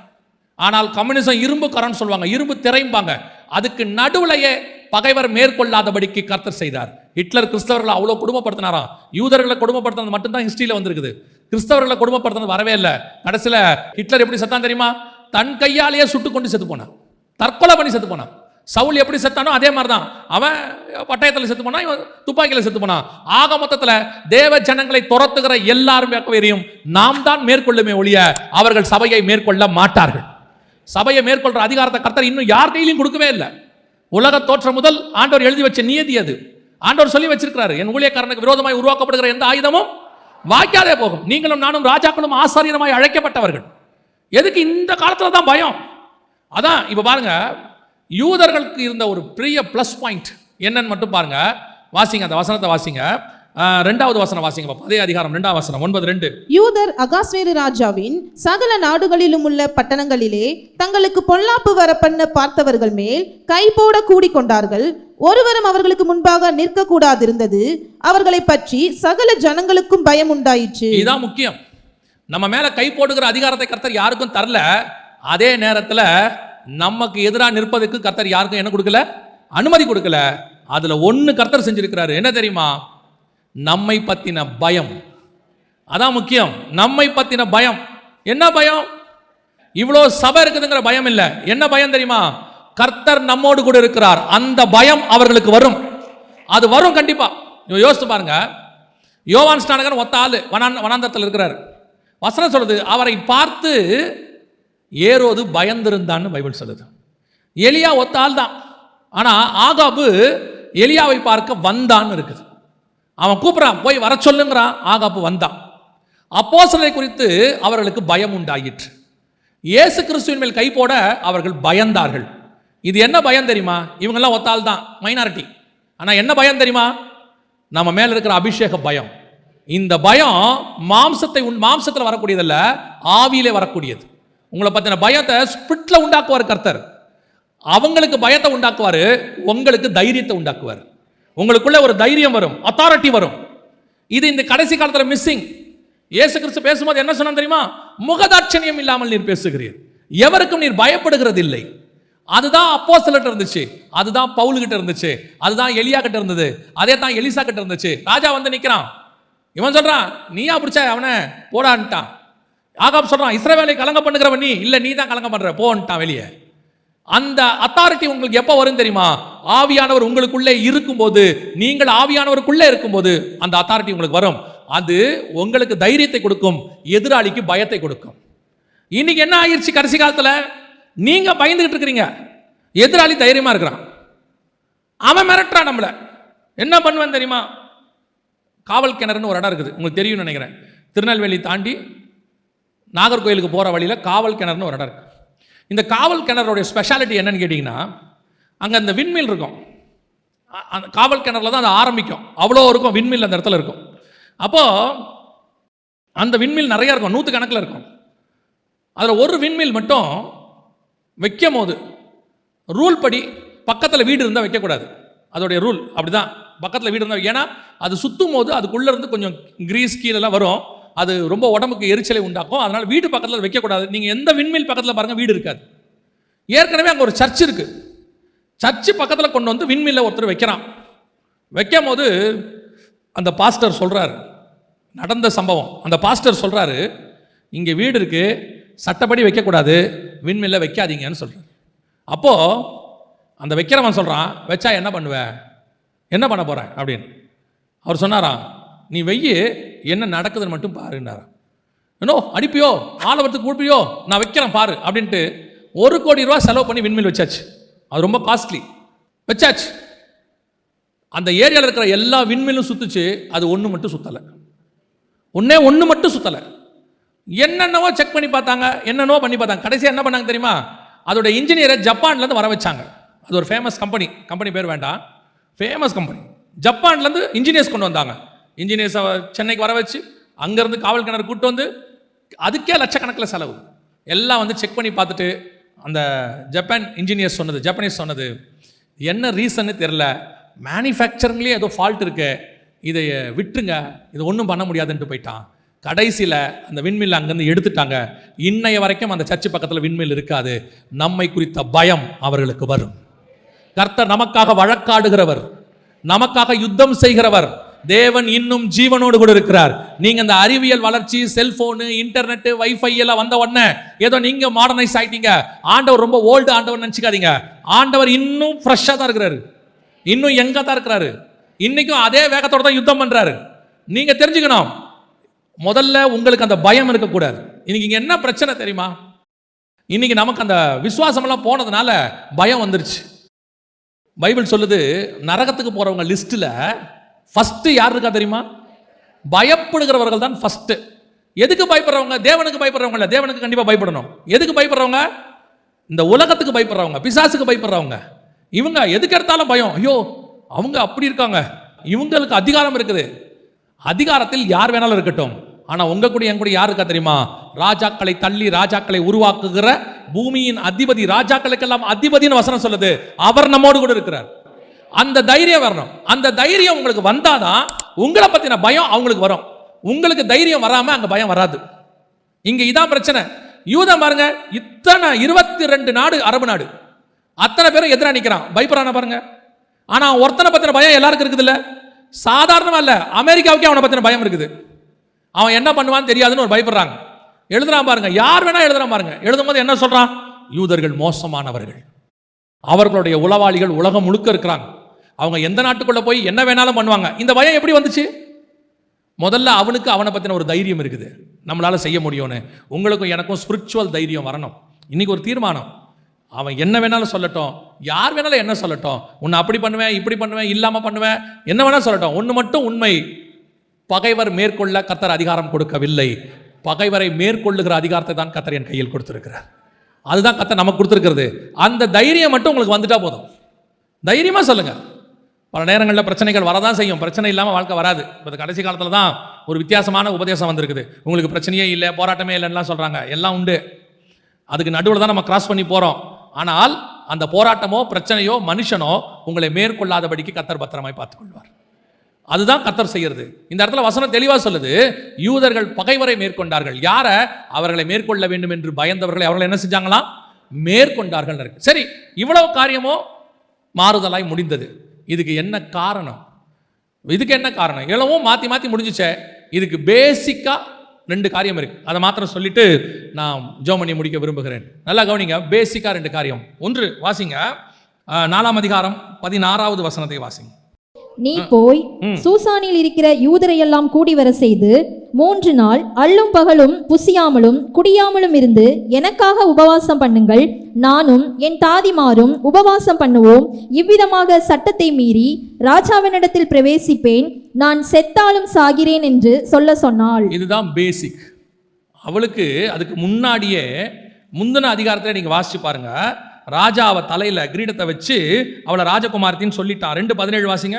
ஆனால் கம்யூனிசம் இரும்பு கரன்னு சொல்லுவாங்க, இரும்பு திரைம்பாங்க. அதுக்கு நடுவுலையே பகைவர் மேற்கொள்ளாதபடிக்கு கர்த்தர் செய்தார். ஹிட்லர் கிறிஸ்தவர்களை அவ்வளோ கொடுமைப்படுத்தினாராம். யூதர்களை கொடுமைப்படுத்தினது மட்டும்தான் ஹிஸ்டரியில் வந்திருக்குது. கிறிஸ்தவர்களை கொடுமைப்படுத்தினது வரவே இல்லை. கடைசியில் ஹிட்லர் எப்படி செத்தான் தெரியுமா? தன் கையாலேயே சுட்டு கொண்டு செத்து போனான், தற்கொலை பண்ணி செத்து போனான். சவுல் எப்படி செத்தானோ அதே மாதிரி தான். அவன் பட்டயத்தில் செத்து போனான், இவன் துப்பாக்கியில் செத்து போனான். ஆக மொத்தத்தில் தேவ ஜனங்களை துரத்துகிற எல்லாரும் வேறையும் நாம் தான் மேற்கொள்ளுமே ஒழிய அவர்கள் சபையை மேற்கொள்ள மாட்டார்கள். சபையை மேற்கொள்ற அதிகாரத்தை கர்த்தர் இன்னும் யார் கையிலையும் கொடுக்கவே இல்லை. உலக தோற்றம் முதல் ஆண்டவர் எழுதி வச்ச நியதி அது. ஆண்டவர் சொல்லி வச்சிருக்கிறாரு, என் ஊழியக்காரனுக்கு விரோதமாய் உருவாக்கப்படுகிற எந்த ஆயுதமும் வாய்க்காதே போகும். நீங்களும் நானும் ராஜாக்களும் ஆசாரியருமாய் அழைக்கப்பட்டவர்கள். எதுக்கு இந்த காலத்துல தான் பயம்? அதான் இப்ப பாருங்க, யூதர்களுக்கு இருந்த ஒரு பெரிய பிளஸ் பாயிண்ட் என்னன்னு மட்டும் பாருங்க. வாசிங்க, அந்த வசனத்தை வாசிங்க. 2வது வசனம் வாசிங்க. அதே அதிகாரம் 2வது வசனம் 9:2. யூதர் அகாஸ்வேரு ராஜாவின் சகல நாடுகளிலும் உள்ள பட்டணங்களிலே தங்களுக்கு பொல்லாப்பு வர பண்ண பார்த்தவர்கள் மேல் கை போட கூடிக்கொண்டார்கள். ஒருவரும் அவர்களுக்கு முன்பாக நிற்க கூடாதிருந்தது. அவர்களை பற்றி சகல ஜனங்களுக்கும் பயம் உண்டாயிற்று. இதுதான் முக்கியம். நம்ம மேல கை போடுகிற அதிகாரத்தை கர்த்தர் யாருக்கும் தரல. அதே நேரத்தில் நமக்கு எதிராக நிற்பதற்கு கர்த்தர் யாருக்கும் என்ன கொடுக்கல? அனுமதி கொடுக்கல. அதுல ஒன்னு கர்த்தர் செஞ்சிருக்கிறாரு. என்ன தெரியுமா? நம்மை பத்தின பயம். அதான் முக்கியம். நம்மை பத்தின பயம். என்ன பயம்? இவ்வளோ சபை இருக்குதுங்கிற பயம் இல்ல. என்ன பயம் தெரியுமா? கர்த்தர் நம்மோடு கூட இருக்கிறார். அந்த பயம் அவர்களுக்கு வரும். அது வரும் கண்டிப்பா. யோசித்து பாருங்க, யோவான் ஸ்நானகன் ஒத்த ஆளு வனாந்தரத்தில் இருக்கிறார். வசனம் சொல்லுது, அவரை பார்த்து ஏரோது பயந்திருந்தான்னு பைபிள் சொல்லுது. எலியா ஒத்த ஆள் தான். ஆனா ஆகாபு எலியாவை பார்க்க வந்தான்னு இருக்குது. அவன் கூப்பிடுறான், போய் வர சொல்லுங்கிறான். ஆகாபு வந்தான். அப்போஸ்தலரை குறித்து அவர்களுக்கு பயம் உண்டாயிற்று. இயேசு கிறிஸ்துவின் மேல் கை போட அவர்கள் பயந்தார்கள். இது என்ன பயம் தெரியுமா? இவங்கெல்லாம் ஒத்தால் தான், மைனாரிட்டி. ஆனா என்ன பயம் தெரியுமா? நம்ம மேல இருக்கிற அபிஷேக பயம். இந்த பயம் மாம்சத்தில் வரக்கூடியதல்ல, ஆவியிலே வரக்கூடியது. உங்களை பத்தின பயத்தை ஸ்பிரிட்ல உண்டாக்குவார் கர்த்தர். அவங்களுக்கு பயத்தை உண்டாக்குவாரு, உங்களுக்கு தைரியத்தை உண்டாக்குவார். உங்களுக்குள்ள ஒரு தைரியம் வரும், அத்தாரிட்டி வரும். இது இந்த கடைசி காலத்தில் மிஸ்ஸிங். இயேசு கிறிஸ்து பேசும்போது என்ன சொன்னா தெரியுமா? முகதாட்சணியம் இல்லாமல் நீர் பேசுகிறீர், எவருக்கும் நீர் பயப்படுகிறது இல்லை. அதுதான் அப்போஸ்தலர்கிட்ட இருந்துச்சு, அதுதான் பவுல் கிட்ட இருந்துச்சு, அதுதான் எலியா கிட்ட இருந்தது, அதே தான் எலிசா கிட்ட இருந்துச்சு. ராஜா வந்து நிற்கிறான், இவன் சொல்றான் நீயா பிடிச்ச அவனை போடான்ட்டான். ஆகாப் சொல்றான் இஸ்ரவேலை கலங்க பண்ணுகிறவன் நீ இல்லை, நீ தான் கலங்க பண்ற போன்ட்டான் வெளியே. அந்த அத்தாரிட்டி உங்களுக்கு எப்போ வரும் தெரியுமா? ஆவியானவர் உங்களுக்குள்ளே இருக்கும்போது, நீங்கள் ஆவியானவருக்குள்ளே இருக்கும்போது அந்த அத்தாரிட்டி உங்களுக்கு வரும். அது உங்களுக்கு தைரியத்தை கொடுக்கும், எதிராளிக்கு பயத்தை கொடுக்கும். இன்னைக்கு என்ன ஆயிடுச்சு? கடைசி காலத்தில் நீங்க பயந்துகிட்டு இருக்கிறீங்க, எதிராளி தைரியமா இருக்கிறான், அவன் மிரட்டுறான் நம்மள. என்ன பண்ணுவேன் தெரியுமா? காவல் கிணறுன்னு ஒரு இடம் இருக்குது, உங்களுக்கு தெரியும்னு நினைக்கிறேன். திருநெல்வேலி தாண்டி நாகர்கோயிலுக்கு போகிற வழியில் காவல் கிணறுன்னு ஒரு இடம் இருக்குது. இந்த காவல் கிணறுடைய ஸ்பெஷாலிட்டி என்னன்னு கேட்டிங்கன்னா, அங்கே அந்த விண்மில் இருக்கும். அந்த காவல் கிணறுல தான் அது ஆரம்பிக்கும், அவ்வளோ இருக்கும் விண்மில் அந்த இடத்துல இருக்கும். அப்போது அந்த விண்மில் நிறையா இருக்கும், 100 கணக்கில் இருக்கும். அதில் ஒரு விண்மில் மட்டும் வைக்கும் போது ரூல் படி பக்கத்தில் வீடு இருந்தால் வைக்கக்கூடாது. அதோடைய ரூல் அப்படி தான், பக்கத்தில் வீடு இருந்தால். ஏன்னா அது சுற்றும் போது அதுக்குள்ளே இருந்து கொஞ்சம் கிரீஸ் கீழெல்லாம் வரும், அது ரொம்ப உடம்புக்கு எரிச்சலை உண்டாக்கும். அதனால் வீடு பக்கத்தில் வைக்கக்கூடாது. நீங்கள் எந்த விண்மில் பக்கத்தில் பாருங்கள் வீடு இருக்காது. ஏற்கனவே அங்கே ஒரு சர்ச் இருக்குது, சர்ச்சு பக்கத்தில் கொண்டு வந்து விண்மில்ல ஒருத்தர் வைக்கிறான். வைக்கும் போது அந்த பாஸ்டர் சொல்கிறார், நடந்த சம்பவம். அந்த பாஸ்டர் சொல்கிறாரு இங்கே வீடு இருக்குது, சட்டப்படி வைக்கக்கூடாது, விண்மில்ல வைக்காதீங்கன்னு சொல்கிறார். அப்போது அந்த வைக்கிறவன் சொல்கிறான் வச்சா என்ன பண்ணுவேன், என்ன பண்ண போகிறேன் அப்படின்னு. அவர் சொன்னாராம் நீ வெய்யி என்ன நடக்குதுன்னு மட்டும் பாருன்னாராம். இன்னோ அடிப்பியோ ஆலவரத்துக்கு கொடுப்பியோ, நான் வைக்கிறேன் பாரு அப்படின்ட்டு 1 கோடி ரூபா செலவு பண்ணி விண்மில் வச்சாச்சு. அது ரொம்ப காஸ்ட்லி, வச்சாச்சு. அந்த ஏரியாவில் இருக்கிற எல்லா விண்மிலும் சுத்துச்சு, அது ஒன்று மட்டும் சுத்தலை, ஒன்று மட்டும் சுத்தலை. என்னென்னவோ செக் பண்ணி பார்த்தாங்க, என்னென்னவோ பண்ணி பார்த்தாங்க. கடைசியாக என்ன பண்ணாங்க தெரியுமா? அதோட இன்ஜினியரை ஜப்பான்லேருந்து வர வச்சாங்க. அது ஒரு ஃபேமஸ் கம்பெனி பேர் வேண்டாம், ஃபேமஸ் கம்பெனி. ஜப்பான்லேருந்து இன்ஜினியர்ஸ் கொண்டு வந்தாங்க. இன்ஜினியர்ஸை சென்னைக்கு வர வச்சு அங்கேருந்து காவல் கிணறு கூப்பிட்டு வந்து அதுக்கே லட்சக்கணக்கில் செலவு. எல்லாம் வந்து செக் பண்ணி பார்த்துட்டு அந்த ஜப்பனீஸ் சொன்னது என்ன ரீசன்னு தெரில, மேனுஃபேக்சரிங்லேயே ஏதோ ஃபால்ட் இருக்கு, இதை விட்டுருங்க, இது ஒன்றும் பண்ண முடியாதுன்ட்டு போயிட்டான். கடைசியில் அந்த விண்மில் அங்கேருந்து எடுத்துட்டாங்க. இன்னைய வரைக்கும் அந்த சர்ச்சு பக்கத்தில் விண்மில் இருக்காது. நம்மை குறித்த பயம் அவர்களுக்கு வரும். கர்த்தர் நமக்காக வழக்காடுகிறவர், நமக்காக யுத்தம் செய்கிறவர். தேவன் இன்னும் ஜீவனோடு கூட இருக்கிறார். நீங்க இந்த அறிவியல் வளர்ச்சி, செல்போனு, இன்டர்நெட், வைஃபை எல்லாம் வந்த உடனே ஏதோ நீங்க மாடர்னைஸ் ஆயிட்டீங்க, ஆண்டவர் ரொம்ப ஓல்டு ஆண்டவர் நினைச்சுக்காதீங்க. ஆண்டவர் இன்னும் ஃப்ரெஷ்ஷாக தான் இருக்கிறாரு, இன்னும் எங்க தான் இருக்கிறாரு, இன்னைக்கும் அதே வேகத்தோட தான் யுத்தம் பண்றாரு. நீங்க தெரிஞ்சுக்கணும், முதல்ல உங்களுக்கு அந்த பயம் இருக்கக்கூடாது. இன்னைக்கு இங்க என்ன பிரச்சனை தெரியுமா? இன்னைக்கு நமக்கு அந்த விசுவாசமெல்லாம் போனதுனால பயம் வந்துருச்சு. பைபிள் சொல்லுது நரகத்துக்கு போறவங்க லிஸ்ட்ல ஃபர்ஸ்ட் யார் இருக்கா தெரியுமா? பயப்படுகிறவர்கள் தான் ஃபர்ஸ்ட். எதுக்கு பயப்படுறவங்க? தேவனுக்கு பயப்படுறவங்க இல்லை, தேவனுக்கு கண்டிப்பா பயப்படணும். எதுக்கு பயப்படுறவங்க? இந்த உலகத்துக்கு பயப்படுறவங்க, பிசாசுக்கு பயப்படுறவங்க. இவங்க எதுக்கு எடுத்தாலும் பயம். ஐயோ அவங்க அப்படி இருக்காங்க, இவங்களுக்கு அதிகாரம் இருக்குது. அதிகாரத்தில் யார் வேணாலும் இருக்கட்டும், ஆனா உங்க கூட என் கூட யார் இருக்கா தெரியுமா? ராஜாக்களை தள்ளி ராஜாக்களை உருவாக்குகிற பூமியின் அதிபதி, ராஜாக்களுக்கெல்லாம் அதிபதினு வசனம் சொல்லுது. அவர் நம்மோடு கூட இருக்கிறார். அந்த தைரியம் வரணும். அந்த தைரியம் உங்களுக்கு வந்தாதான் உங்களை பத்தின பயம் அவங்களுக்கு வரும். உங்களுக்கு தைரியம் வராம அங்க பயம் வராது. இங்க இதான் பிரச்சனை. யூதன் பாருங்க, இத்தனை 22 நாடு, அரபு நாடு, அத்தனை பேரும் எதிராக நிக்கிறான், பயப்படுறான பாருங்க. ஆனா ஒருத்தனை பத்தின பயம் எல்லாருக்கும் இருக்குது இல்ல? சாதாரணமா இல்ல, அமெரிக்காவுக்கே அவனை பத்தின பயம் இருக்குது. அவன் என்ன பண்ணுவான்னு தெரியாதுன்னு ஒரு பயப்படுறாங்க. எழுதுறான் பாருங்க, யார் வேணா எழுதுறான் பாருங்க. எழுதும் போது என்ன சொல்றான்? யூதர்கள் மோசமானவர்கள், அவர்களுடைய உளவாளிகள் உலகம் முழுக்க இருக்கிறாங்க, அவங்க எந்த நாட்டுக்குள்ள போய் என்ன வேணாலும் பண்ணுவாங்க. இந்த பயம் எப்படி வந்துச்சு? முதல்ல அவனுக்கு அவனை பத்தின ஒரு தைரியம் இருக்குது, நம்மளால செய்ய முடியும்னு. உங்களுக்கும் எனக்கும் ஸ்பிரிச்சுவல் தைரியம் வரணும். இன்னைக்கு ஒரு தீர்மானம், அவன் என்ன வேணாலும் சொல்லட்டும், யார் வேணாலும் என்ன சொல்லட்டும், உன்னை அப்படி பண்ணுவேன், இப்படி பண்ணுவேன், இல்லாம பண்ணுவேன், என்ன வேணாலும் சொல்லட்டும். ஒன்று மட்டும் உண்மை, பகைவர் மேற்கொள்ள கர்த்தர் அதிகாரம் கொடுக்கவில்லை. பகைவரை மேற்கொள்ளுகிற அதிகாரத்தை தான் கர்த்தர் என் கையில் கொடுத்திருக்கிறார். அதுதான் கர்த்தர் நமக்கு கொடுத்திருக்கிறது. அந்த தைரியம் மட்டும் உங்களுக்கு வந்துட்டா போதும். தைரியமா சொல்லுங்க. பல நேரங்களில் பிரச்சனைகள் வரதான் செய்யும், பிரச்சனை இல்லாமல் வாழ்க்கை வராது. இப்போ கடைசி காலத்தில் தான் ஒரு வித்தியாசமான உபதேசம் வந்திருக்குது. உங்களுக்கு பிரச்சனையே இல்லை, போராட்டமே இல்லைன்னா சொல்றாங்க. எல்லாம் உண்டு, அதுக்கு நடுவில் தான் நம்ம கிராஸ் பண்ணி போறோம். ஆனால் அந்த போராட்டமோ பிரச்சனையோ மனுஷனோ உங்களை மேற்கொள்ளாதபடிக்கு கர்த்தர் பத்திரமாய் பார்த்துக்கொள்வார். அதுதான் கர்த்தர் செய்யறது. இந்த இடத்துல வசனம் தெளிவா சொல்லுது, யூதர்கள் பகைவரை மேற்கொண்டார்கள். யார? அவர்களை மேற்கொள்ள வேண்டும் என்று பயந்தவர்களை அவர்கள் என்ன செஞ்சாங்களாம்? மேற்கொண்டார்கள் இருக்கு. சரி, இவ்வளவு காரியமோ மாறுதலாய் முடிந்தது. இதுக்கு என்ன காரணம்? இதுக்கு என்ன காரணம்? எவ்வளவும் மாற்றி மாற்றி முடிஞ்சிச்சே. இதுக்கு பேசிக்காக 2 காரியம் இருக்கு. அதை மாத்திரம் சொல்லிட்டு நான் ஜெபம் பண்ணி முடிக்க விரும்புகிறேன். நல்லா கவனிங்க. பேசிக்காக 2 காரியம். ஒன்று வாசிங்க, 4ஆம் அதிகாரம் 16வது வசனத்தை வாசிங்க. நீ போய் சூசானில் இருக்கிற யூதரையெல்லாம் கூடி வர செய்து 3 நாள் அல்லும் பகலும் புசியாமலும் குடியாமலும் இருந்து எனக்காக உபவாசம் பண்ணுங்கள், நானும் என் தாதிமாரும் உபவாசம் பண்ணுவோம். இவ்விதமாக சட்டத்தை மீறி ராஜாவினிடத்தில் பிரவேசிப்பேன், நான் செத்தாலும் சாகிறேன் என்று சொல்ல சொன்னாள். இதுதான் பேசிக். அவளுக்கு அதுக்கு முன்னாடியே முந்தின அதிகாரத்தில் நீங்க வாசிச்சு பாருங்க. ராஜா அவ தலையில கிரீடத்தை வச்சு அவளை ராஜகுமாரத்தின்னு சொல்லிட்டான். 2:17 வாசிங்க.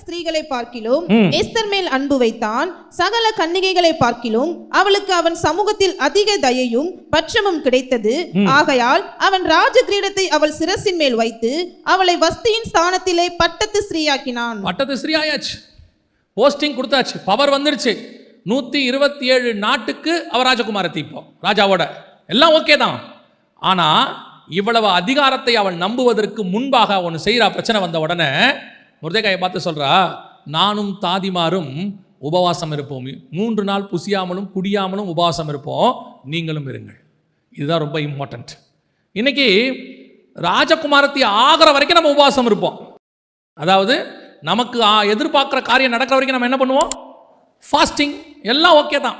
ஸ்திரீகளை பார்க்கிலும் எஸ்தர் மேல் அன்பு வைத்தான், சகல கன்னிகைகளை பார்க்கிலும் அவளுக்கு அவன் சமூகத்தில் அதிக தயையும் பட்சமும் கிடைத்தது. ஆகையால் அவன் ராஜ கிரீடத்தை அவள் சிரசின் மேல் வைத்து அவளை வஸ்தியின் ஸ்தானத்திலே பட்டத்து ஸ்திரீயாக்கினான். பட்டத்து ஸ்திரீ ஆயாச்சு, போஸ்டிங் கொடுத்தாச்சு, பவர் வந்துருச்சு. 127 நாட்டுக்கு அவ ராஜகுமாரத்தி. இப்போ ராஜாவோட எல்லாம் ஓகே தான். ஆனா இவ்வளவு அதிகாரத்தை அவள் நம்புவதற்கு முன்பாக ஒன்று செய்கிறா. பிரச்சனை வந்த உடனே மொர்தெகாயை பார்த்து சொல்றா, நானும் தாதிமாரும் உபவாசம் இருப்போம், 3 நாள் புசியாமலும் குடியாமலும் உபவாசம் இருப்போம், நீங்களும் இருங்கள். இதுதான் ரொம்ப இம்பார்ட்டன்ட். இன்னைக்கு ராஜகுமாரத்தி ஆகிற வரைக்கும் நம்ம உபவாசம் இருப்போம். அதாவது நமக்கு எதிர்பார்க்குற காரியம் நடக்கிற வரைக்கும் நம்ம என்ன பண்ணுவோம்? ஃபாஸ்டிங். எல்லாம் ஓகே தான்.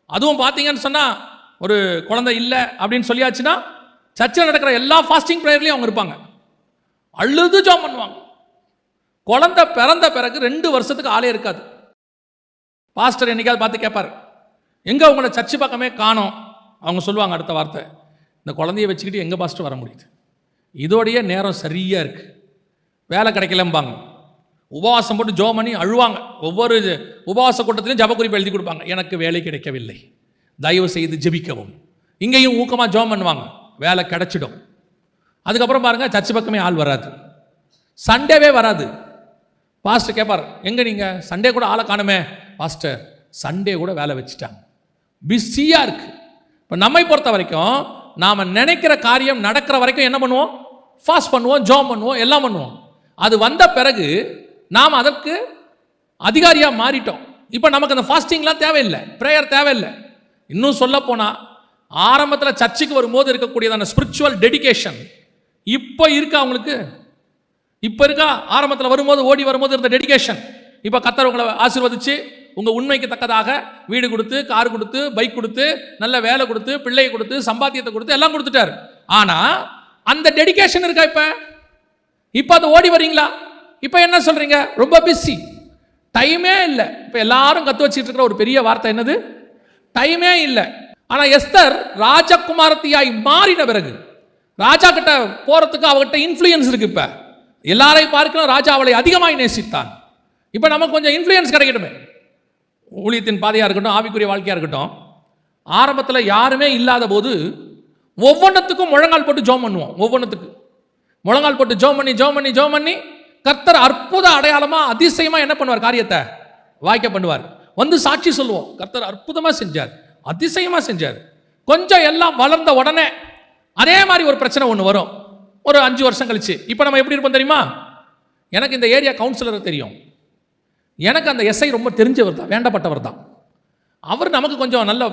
அதுவும் பார்த்தீங்கன்னு சொன்னால் ஒரு குழந்தை இல்லை அப்படின்னு சொல்லியாச்சுன்னா சர்ச்சில் நடக்கிற எல்லா ஃபாஸ்டிங் ப்ரேயர்லையும் அவங்க இருப்பாங்க, அழுது ஜெபம் பண்ணுவாங்க. குழந்தை பிறந்த பிறகு 2 வருஷத்துக்கு ஆளே இருக்காது. பாஸ்டர் என்னைக்காவது பார்த்து கேட்பார், எங்கே உங்களை சர்ச்சு பக்கமே காணோம். அவங்க சொல்லுவாங்க அடுத்த வார்த்தை, இந்த குழந்தைய வச்சுக்கிட்டு எங்கே பாஸ்டர் வர முடியுது, இதோடைய நேரம் சரியாக இருக்குது, வேலை கிடைக்கலம்பாங்க. உபவாசம் போட்டு ஜெபம் பண்ணி அழுவாங்க. ஒவ்வொரு உபவாச கூட்டத்திலையும் ஜெப குறிப்பு எழுதி கொடுப்பாங்க, எனக்கு வேலை கிடைக்கவில்லை, தயவு செய்து ஜெபிக்கவும். இங்கேயும் ஊக்கமாக ஜெபம் பண்ணுவாங்க, வேலை கிடைச்சிடும். அதுக்கப்புறம் பாருங்கள், சர்ச்சு பக்கமே ஆள் வராது, சண்டேவே வராது. பாஸ்டர் கேட்பார், எங்கே நீங்கள் சண்டே கூட ஆளை காணுமே. பாஸ்டர் சண்டே கூட வேலை வச்சுட்டாங்க, பிஸியாக இருக்குது. இப்போ நம்மை பொறுத்த வரைக்கும் நாம் நினைக்கிற காரியம் நடக்கிற வரைக்கும் என்ன பண்ணுவோம்? ஃபாஸ்ட் பண்ணுவோம், ஜெபம் பண்ணுவோம், எல்லாம் பண்ணுவோம். அது வந்த பிறகு நாம் அதற்கு அதிகாரியாக மாறிட்டோம். இப்போ நமக்கு அந்த ஃபாஸ்டிங்லாம் தேவையில்லை, ப்ரேயர் தேவையில்லை. இன்னும் சொல்ல போனால் ஆரம்பத்தில் சர்ச்சுக்கு வரும்போது இருக்கக்கூடியதான ஸ்பிரிச்சுவல் டெடிகேஷன் இப்போ இருக்கா அவங்களுக்கு? இப்போ இருக்கா? ஆரம்பத்தில் வரும்போது ஓடி வரும்போது இருந்த டெடிகேஷன் இப்போ கர்த்தர் உங்களை ஆசீர்வதிச்சு உங்கள் உண்மைக்கு தக்கதாக வீடு கொடுத்து, கார் கொடுத்து, பைக் கொடுத்து, நல்ல வேலை கொடுத்து, பிள்ளையை கொடுத்து, சம்பாத்தியத்தை கொடுத்து, எல்லாம் கொடுத்துட்டார். ஆனால் அந்த டெடிகேஷன் இருக்கா? இப்போ அதை ஓடி வரீங்களா? இப்போ என்ன சொல்கிறீங்க? ரொம்ப பிஸி, டைமே இல்லை. இப்போ எல்லாரும் கற்று வச்சுட்டு இருக்கிற ஒரு பெரிய வார்த்தை என்னது? டைமே இல்லை. ஆனால் எஸ்தர் ராஜகுமாரத்தியாய் மாறின பிறகு ராஜா கிட்ட போகிறதுக்கு அவகிட்ட இன்ஃப்ளூயன்ஸ் இருக்கு. இப்போ எல்லாரையும் பார்க்கணும், ராஜா அவளை அதிகமாய் நேசித்தான். இப்போ நமக்கு கொஞ்சம் இன்ஃப்ளூயன்ஸ் கிடைக்கட்டுமே, ஊழியத்தின் பாதையாக இருக்கட்டும், ஆவிக்குரிய வாழ்க்கையாக இருக்கட்டும். ஆரம்பத்தில் யாருமே இல்லாத போது ஒவ்வொன்றத்துக்கும் முழங்கால் போட்டு ஜெபம் பண்ணுவோம். ஒவ்வொன்றத்துக்கு முழங்கால் போட்டு ஜெபம் பண்ணி கர்த்தர் அற்புத அடையாளமாக அதிசயமாக என்ன பண்ணுவார்? காரியத்தை வாய்க்க பண்ணுவார். வந்து சாட்சி சொல்லுவோம், கர்த்தர் அற்புதமாக செஞ்சார், அதிசயமாக செஞ்சார். கொஞ்சம் எல்லாம் வளர்ந்த உடனே அதே மாதிரி ஒரு பிரச்சனை ஒன்று வரும். ஒரு 5 வருஷம் கழிச்சு இப்போ நம்ம எப்படி இருப்போம் தெரியுமா? எனக்கு இந்த ஏரியா கவுன்சிலர் தெரியும், எனக்கு அந்த எஸ்ஐ ரொம்ப தெரிஞ்சவர் தான், வேண்டப்பட்டவர் தான். அவர் நமக்கு கொஞ்சம் நல்ல,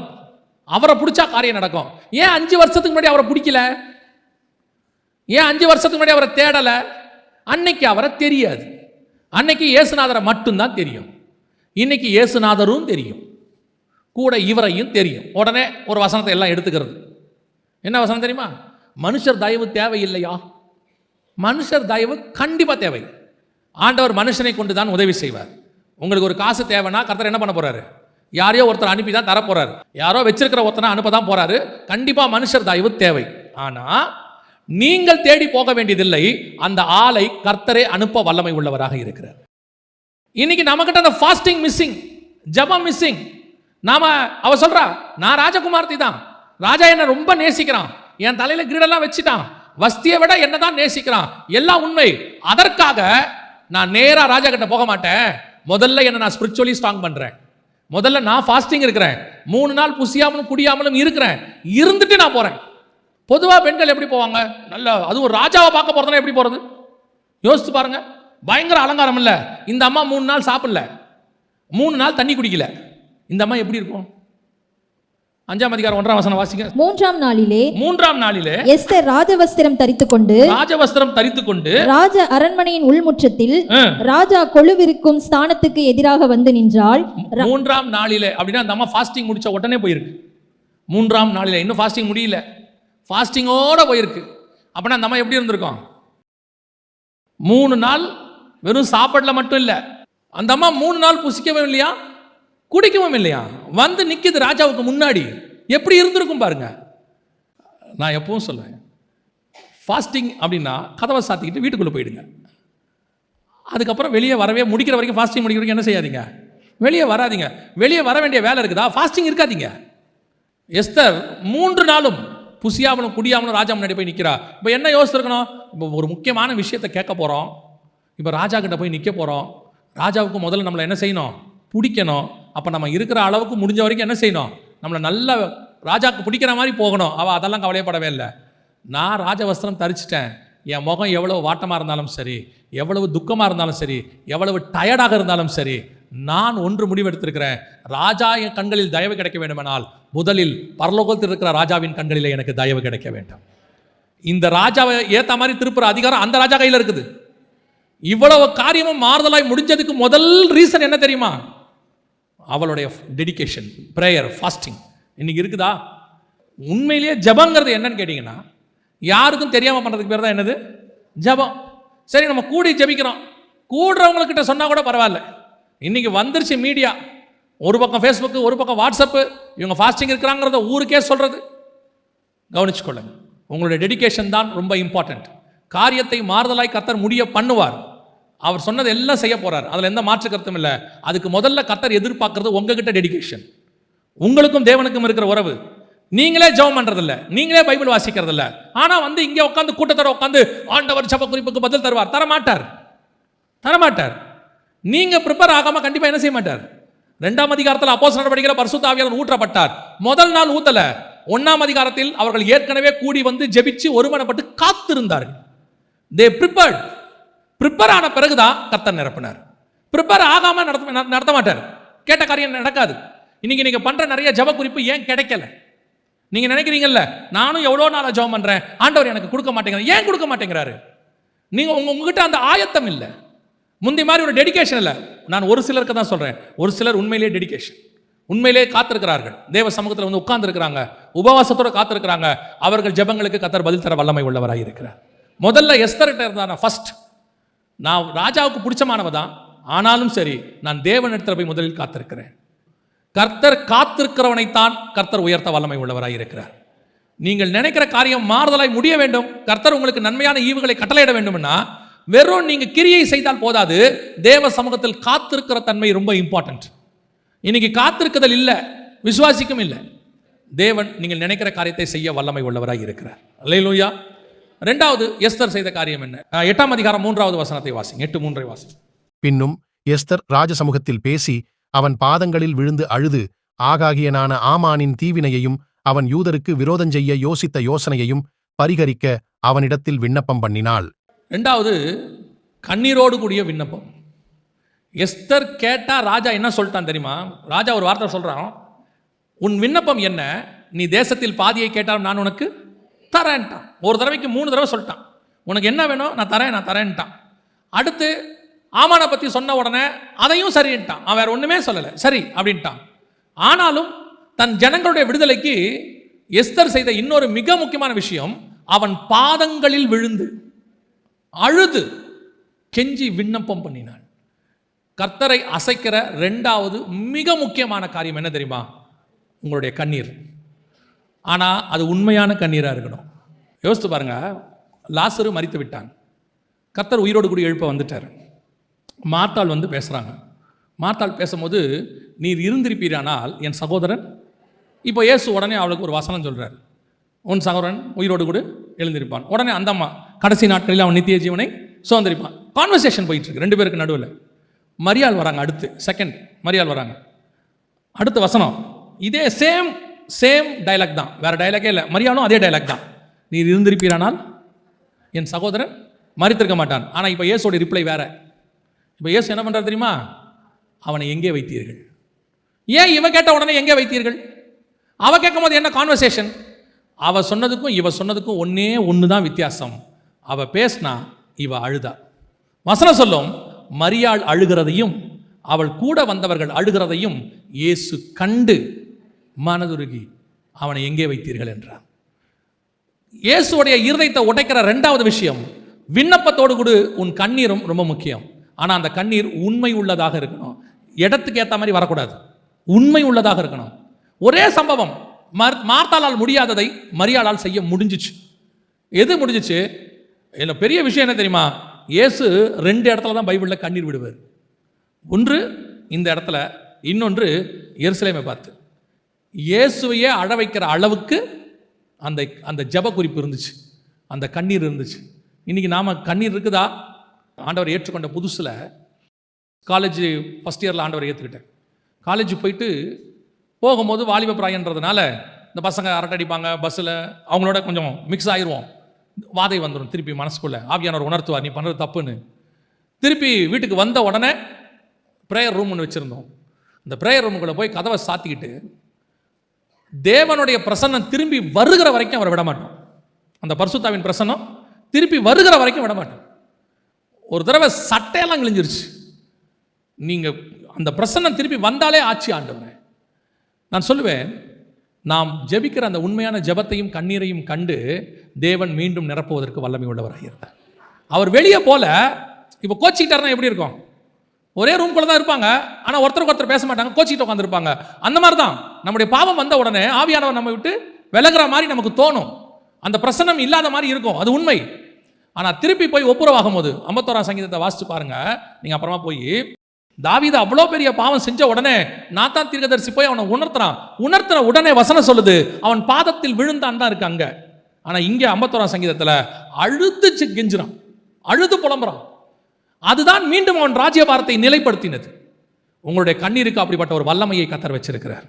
அவரை பிடிச்சா காரியம் நடக்கும். ஏன் 5 வருஷத்துக்கு முன்னாடி அவரை பிடிக்கல? ஏன் 5 வருஷத்துக்கு முன்னாடி அவரை தேடலை? அன்னைக்கு அவரை தெரியாது. அன்னைக்கு இயேசுநாதரை மட்டும்தான் தெரியும். இன்னைக்கு இயேசுநாதரும் தெரியும், கூட இவரையும் தெரியும். உடனே ஒரு வசனத்தை எல்லாம் எடுத்துக்கிறது. என்ன வசனம் தெரியுமா? மனுஷர் தயவு தேவையில்லையா? மனுஷர் தயவு கண்டிப்பாக தேவை. ஆண்டவர் மனுஷனை கொண்டு தான் உதவி செய்வார். உங்களுக்கு ஒரு காசு தேவைன்னா கர்த்தர் என்ன பண்ண போறாரு? யாரையோ ஒருத்தர் அனுப்பி தான் தரப்போறாரு. யாரோ வச்சிருக்கிற ஒருத்தனை அனுப்ப தான் போறாரு. கண்டிப்பாக மனுஷர் தயவு தேவை. ஆனால் நீங்கள் தேடி போக வேண்டியதில்லை, அந்த ஆளை கர்த்தரே அனுப்ப வல்லமை உள்ளவராக இருக்கிறார். இன்னைக்கு நமக்கிட்ட அந்த ஃபாஸ்டிங் மிஸ்ஸிங், ஜெபம் மிஸ்ஸிங். அவ சொல்றா, நான் ராஜகுமாரத்தி தான், ராஜா என்ன ரொம்ப நேசிக்கிறான், என் தலையில கிரீடெல்லாம் வச்சுட்டான், வஸ்தியை விட என்னதான் நேசிக்கிறான், எல்லாம் உண்மை. அதற்காக நான் நேரா ராஜா கிட்ட போக மாட்டேன். முதல்ல என்ன நான் ஸ்பிரிச்சுவலி ஸ்ட்ராங் பண்றேன். முதல்ல நான் ஃபாஸ்டிங் இருக்கிறேன், 3 நாள் புசியாமலும் குடியாமலும் இருக்கிறேன், இருந்துட்டு நான் போறேன். பொதுவாக பெண்கள் எப்படி போவாங்க? நல்ல அதுவும் ஒரு ராஜாவை பார்க்க போகிறதுனா எப்படி போகிறது? யோசித்து பாருங்க. பயங்கர அலங்காரம் இல்லை. இந்த அம்மா 3 நாள் சாப்பிடல, 3 நாள் தண்ணி குடிக்கல. இந்த அம்மா எப்படி இருக்கும்? 5ஆம் அதிகாரம் 1ஆம் வசனம் வாசிங்க. 3ஆம் நாளிலே எஸ்தர் ராஜவஸ்திரம் தரித்துக்கொண்டு ராஜ அரண்மனையின் உள்முற்றத்தில் ராஜா கொலுவிருக்கும் ஸ்தானத்துக்கு எதிராக வந்து நின்றாள். 3ஆம் நாளிலே அப்படின்னா அந்த அம்மா ஃபாஸ்டிங் முடிச்ச உடனே போயிருக்கு. 3ஆம் நாளிலே இன்னும் ஃபாஸ்டிங் முடியல, ஃபாஸ்டிங்கோட போயிருக்கு. அப்படின்னா அந்த அம்மா எப்படி இருந்திருக்கும்? 3 நாள் வெறும் சாப்பாடுல மட்டும் இல்லை, அந்த அம்மா 3 நாள் புசிக்கவும் இல்லையா, குடிக்கவும் இல்லையா, வந்து நிற்கிது ராஜாவுக்கு முன்னாடி. எப்படி இருந்திருக்கும் பாருங்க. நான் எப்பவும் சொல்லுவேன், ஃபாஸ்டிங் அப்படின்னா கதவை சாத்திக்கிட்டு வீட்டுக்குள்ளே போயிடுங்க. அதுக்கப்புறம் வெளியே வரவே முடிக்கிற வரைக்கும், ஃபாஸ்டிங் முடிக்கிற வரைக்கும் என்ன செய்யாதீங்க, வெளியே வராதிங்க. வெளியே வர வேண்டிய வேலை இருக்குதா, ஃபாஸ்டிங் இருக்காதீங்க. எஸ்தர் 3 நாளும் புசியாமலும் குடியாமலும் ராஜா முன்னாடி போய் நிற்கிறா. இப்போ என்ன யோசிச்சிருக்கணும்? இப்போ ஒரு முக்கியமான விஷயத்தை கேட்க போகிறோம், இப்போ ராஜா கிட்ட போய் நிற்க போகிறோம். ராஜாவுக்கு முதல்ல நம்மளை என்ன செய்யணும், பிடிக்கணும். அப்போ நம்ம இருக்கிற அளவுக்கு முடிஞ்ச வரைக்கும் என்ன செய்யணும், நம்மளை நல்ல ராஜாவுக்கு பிடிக்கிற மாதிரி போகணும். அவள் அதெல்லாம் கவலைப்படவே இல்லை. நான் ராஜவஸ்திரம் தரிச்சிட்டேன், என் முகம் எவ்வளவு வாட்டமாக இருந்தாலும் சரி, எவ்வளவு துக்கமாக இருந்தாலும் சரி, எவ்வளவு டயர்டாக இருந்தாலும் சரி, நான் ஒன்று முடிவெடுத்திருக்கிறேன். ராஜா என் கண்களில் தயவு கிடைக்க வேண்டுமானால் முதலில் பரலோகத்தில் இருக்கிற ராஜாவின் கண்களில் எனக்கு தயவு கிடைக்க வேண்டும். இந்த ராஜாவை ஏற்ற மாதிரி திருப்புற அதிகாரம் அந்த ராஜா கையில் இருக்குது. இவ்வளவு காரியமும் மாறுதலாய் முடிஞ்சதுக்கு முதல் ரீசன் என்ன தெரியுமா? அவளுடைய டெடிகேஷன், ப்ரேயர், ஃபாஸ்டிங். இன்னைக்கு இருக்குதா? உண்மையிலேயே ஜபங்கிறது என்னன்னு கேட்டிங்கன்னா, யாருக்கும் தெரியாமல் பண்ணுறதுக்கு பேர் தான் என்னது, ஜபம். சரி, நம்ம கூடி ஜபிக்கிறோம், கூடுறவங்கக்கிட்ட சொன்னால் கூட பரவாயில்ல. இன்றைக்கி வந்துருச்சு மீடியா, ஒரு பக்கம் ஃபேஸ்புக்கு, ஒரு பக்கம் வாட்ஸ்அப்பு, இவங்க ஃபாஸ்டிங் இருக்கிறாங்கிறத ஊருக்கே சொல்கிறது. கவனிச்சுக்கொள்ளுங்க, உங்களுடைய டெடிகேஷன் தான் ரொம்ப இம்பார்ட்டண்ட். காரியத்தை மாறுதலாய் கர்த்தர் முடிய பண்ணுவார். அவர் சொன்னது எல்லாம் செய்ய போகிறார், அதில் எந்த மாற்று கருத்தும் இல்லை. அதுக்கு முதல்ல கர்த்தர் எதிர்பார்க்கறது உங்ககிட்ட டெடிகேஷன். உங்களுக்கும் தேவனுக்கும் இருக்கிற உறவு. நீங்களே ஜெபம் பண்ணுறதில்ல, நீங்களே பைபிள் வாசிக்கிறதில்ல, ஆனால் வந்து இங்கே உட்காந்து கூட்டத்தோட உட்காந்து ஆண்டவர் ஜெப குறிப்புக்கு பதில் தருவார், தரமாட்டார். நீங்கள் ப்ரிப்பேர் ஆகாமல் கண்டிப்பாக என்ன செய்ய மாட்டார். 2ஆம் அதிகாரத்தில் அப்போஸ்தலர் நடவடிக்கையில் பரிசுத்த ஆவியானவர் ஊற்றப்பட்டார். முதல் நாள் ஊத்தல, 1ஆம் அதிகாரத்தில் அவர்கள் ஏற்கனவே கூடி வந்து ஜெபிச்சு ஒருமனப்பட்டு காத்திருந்தார்கள். தே ப்ரிப்பேர் ஆன பிறகுதான் கர்த்தர் நிரப்பினார். ப்ரிப்பேர் ஆகாம நடத்த மாட்டார். கேட்ட காரியம் நடக்காது. இன்னைக்கு நீங்க பண்ற நிறைய ஜெப குறிப்பு ஏன் கிடைக்கல? நீங்க நினைக்கிறீங்கல்ல, நானும் எவ்வளோ நாளா ஜெபம் பண்றேன், ஆண்டவர் எனக்கு கொடுக்க மாட்டேங்கிறார். ஏன் கொடுக்க மாட்டேங்கிறாரு? நீங்க உங்ககிட்ட அந்த ஆயத்தம் இல்லை, முந்தி மாதிரி ஒரு டெடிகேஷன் இல்லை. நான் ஒரு சிலருக்கு தான் சொல்றேன், ஒரு சிலர் உண்மையிலேயே டெடிகேஷன், உண்மையிலே காத்திருக்கிறார்கள், தேவ சமூகத்தில் வந்து உட்கார்ந்து இருக்கிறாங்க, உபவாசத்தோட காத்திருக்கிறாங்க. அவர்கள் ஜெபங்களுக்கு கர்த்தர் பதில் தர வல்லமை உள்ளவராக இருக்கிறார். முதல்ல எஸ்தர்கிட்ட இருந்தா ஃபர்ஸ்ட், நான் ராஜாவுக்கு பிடிச்சமானவ தான், ஆனாலும் சரி நான் தேவனிடத்தில் போய் முதலில் காத்திருக்கிறேன். கர்த்தர் காத்திருக்கிறவனைத்தான் கர்த்தர் உயர்த்த வல்லமை உள்ளவராக இருக்கிறார். நீங்கள் நினைக்கிற காரியம் மாறுதலாய் முடிய வேண்டும், கர்த்தர் உங்களுக்கு நன்மையான ஈவுகளை கட்டளையிட வேண்டும்னா வெறும் நீங்க கிரியை செய்தால் போதாது, தேவ சமூகத்தில் காத்திருக்கிற தன்மை ரொம்ப இம்பார்ட்டன்ட். இன்னைக்கு காத்திருக்குதல் இல்லை, விசுவாசிக்கும் இல்லை. தேவன் நீங்கள் நினைக்கிற காரியத்தை செய்ய வல்லமை உள்ளவராக இருக்கிறார். அல்லேலூயா. 2வது எஸ்தர் செய்த காரியம் என்ன? 8ஆம் அதிகாரம் 3வது வசனத்தை வாசிங்க. 8:3 வாசிங்க. பின்னும் எஸ்தர் ராஜசமூகத்தில் பேசி அவன் பாதங்களில் விழுந்து அழுது ஆகாகியனான ஆமானின் தீவினையையும் அவன் யூதருக்கு விரோதஞ்செய்ய யோசித்த யோசனையையும் பரிகரிக்க அவனிடத்தில் விண்ணப்பம் பண்ணினாள். 2வது கண்ணீரோடு கூடிய விண்ணப்பம். எஸ்தர் கேட்டா ராஜா என்ன சொல்லிட்டான் தெரியுமா? ராஜா ஒரு வார்த்தை சொல்றான், உன் விண்ணப்பம் என்ன? நீ தேசத்தில் பாதியை கேட்டாலும் நான் உனக்கு தரேன்ட்டான். ஒரு தடவைக்கு 3 தடவை சொல்லிட்டான், உனக்கு என்ன வேணும் நான் தரேன்ட்டான். அடுத்து ஆமானை பற்றி சொன்ன உடனே அதையும் சரின்ட்டான், அவன் வேற ஒன்றுமே சொல்லலை, சரி அப்படின்ட்டான். ஆனாலும் தன் ஜனங்களுடைய விடுதலைக்கு எஸ்தர் செய்த இன்னொரு மிக முக்கியமான விஷயம், அவன் பாதங்களில் விழுந்து அழுது கெஞ்சி விண்ணப்பம் பண்ணினான். கர்த்தரை அசைக்கிற 2வது மிக முக்கியமான காரியம் என்ன தெரியுமா? உங்களுடைய கண்ணீர். ஆனால் அது உண்மையான கண்ணீராக இருக்கணும். யோசித்து பாருங்க, லாசரு மரித்து விட்டான், கர்த்தர் உயிரோடு கூடி எழுப்ப வந்துட்டார். மார்த்தாள் வந்து பேசுகிறாங்க. மார்த்தாள் பேசும்போது, நீர் இருந்திருப்பீரானால் என் சகோதரன். இப்போ இயேசு உடனே அவளுக்கு ஒரு வசனம் சொல்கிறார், உன் சகோதரன் உயிரோடு கூட எழுந்திருப்பான். உடனே அந்த அம்மா கடைசி நாட்களில் அவன் நித்திய ஜீவனை சுதந்திரிப்பான். கான்வர்சேஷன் போயிட்டு இருக்கு 2 பேருக்கு நடுவில். மரியாள் வராங்க, அடுத்து செகண்ட் மரியாள் வராங்க. அடுத்த வசனம் இதே சேம் டைலாக் தான், வேற டைலாக்கே இல்லை. மரியாளும் அதே டைலாக் தான். நீர் இருந்திருப்பீரானால் என் சகோதரன் மரித்திருக்க மாட்டான். ஆனால் இப்போ இயேசுவோட ரிப்ளை வேற. இப்போ இயேசு என்ன பண்ணுறாரு தெரியுமா? அவனை எங்கே வைத்தீர்கள்? ஏன் இவ கேட்ட உடனே எங்கே வைத்தீர்கள்? அவ கேட்கும் போது என்ன கான்வர்சேஷன்? அவ சொன்னதுக்கும் இவ சொன்னதுக்கும் ஒன்று தான் வித்தியாசம். அவ பேசினா, இவ அழுதா. வசனம் சொல்லும், மரியாள் அழுகிறதையும் அவள் கூட வந்தவர்கள் அழுகிறதையும் இயேசு கண்டு மனதுருகி அவனை எங்கே வைத்தீர்கள் என்றார். இயேசுடைய இருதயத்தை உடைக்கிற ரெண்டாவது விஷயம், விண்ணப்பத்தோடு கூட உன் கண்ணீரும் ரொம்ப முக்கியம். ஆனால் அந்த கண்ணீர் உண்மை உள்ளதாக இருக்கணும். இடத்துக்கு ஏற்ற மாதிரி வரக்கூடாது, உண்மை உள்ளதாக இருக்கணும். ஒரே சம்பவம், மார்த்தாளால் முடியாததை மரியாளால் செய்ய முடிஞ்சிச்சு. எது முடிஞ்சிச்சு? இல்லை, பெரிய விஷயம் என்ன தெரியுமா? இயேசு 2 இடத்துல தான் பைபிளில் கண்ணீர் விடுவார். ஒன்று இந்த இடத்துல, இன்னொன்று எருசலேமை பார்த்து. இயேசுவையே அழ வைக்கிற அளவுக்கு அந்த அந்த ஜெப குறிப்பு இருந்துச்சு, அந்த கண்ணீர் இருந்துச்சு. இன்றைக்கி நாம் கண்ணீர் இருக்குதா? ஆண்டவர் ஏற்றுக்கொண்ட புதுசில் காலேஜ் ஃபஸ்ட் இயரில் ஆண்டவர் ஏற்றுக்கிட்டேன். காலேஜ் போயிட்டு போகும்போது வாலிப பிராயன்றதுனால இந்த பசங்க அரட்டை அடிப்பாங்க பஸ்ஸில், அவங்களோட கொஞ்சம் மிக்ஸ் ஆயிடுவோம். வாதை வந்துடும் திருப்பி மனசுக்குள்ளே. ஆவியானவர் உணர்த்துவார், நீ பண்ணுறது தப்புன்னு. திருப்பி வீட்டுக்கு வந்த உடனே ப்ரேயர் ரூம் ஒன்று வச்சுருந்தோம். இந்த ப்ரேயர் ரூமுக்குள்ளே போய் கதவை சாத்திக்கிட்டு தேவனுடைய பிரசன்னம் திரும்பி வருகிற வரைக்கும் அவரை விட மாட்டோம். அந்த பரிசுத்தாவின் பிரசன்னம் திருப்பி வருகிற வரைக்கும் விட மாட்டோம். ஒரு தடவை சட்டையெல்லாம் கிழிஞ்சிருச்சு. நீங்கள் அந்த பிரசன்னம் திருப்பி வந்தாலே ஆட்சி ஆண்டவரே. நான் சொல்லுவேன், நாம் ஜெபிக்கிற அந்த உண்மையான ஜெபத்தையும் கண்ணீரையும் கண்டு தேவன் மீண்டும் நிரப்புவதற்கு வல்லமை உள்ளவராக இருந்தார். அவர் வெளியே போல இப்போ கோச்சிக்கிட்டாருன்னா எப்படி இருக்கும்? ஒரே ரூம்குள்ளே தான் இருப்பாங்க, ஆனால் ஒருத்தருக்கு ஒருத்தர் பேச மாட்டாங்க, கோச்சிக்கிட்டு உட்காந்துருப்பாங்க. அந்த மாதிரி தான் நம்முடைய பாவம் வந்த உடனே ஆவியானவர் நம்ம விட்டு விலகிற மாதிரி நமக்கு தோணும். அந்த பிரசன்னம் இல்லாத மாதிரி இருக்கும், அது உண்மை. ஆனால் திருப்பி போய் ஒப்புரவாகும் போது 51ஆம் சங்கீதத்தை வாசித்து பாருங்க. நீங்கள் அப்புறமா போய் தாவீது அவ்வளோ பெரிய பாவம் செஞ்ச உடனே நாத்தான் தீர்க்கதரிசி போய் அவனை உணர்த்துற உடனே வசனம் சொல்லுது, அவன் பாதத்தில் விழுந்தான் தான் இருக்கு அங்கே. ஆனால் இங்கே 51ஆம் சங்கீதத்தில் அழுது கெஞ்சுறான், அழுது புலம்புறான். அதுதான் மீண்டும் அவன் ராஜ்யபாரத்தை நிலைப்படுத்தினது. உங்களுடைய கண்ணீருக்கு அப்படிப்பட்ட ஒரு வல்லமையை கர்த்தர் வச்சிருக்கிறார்.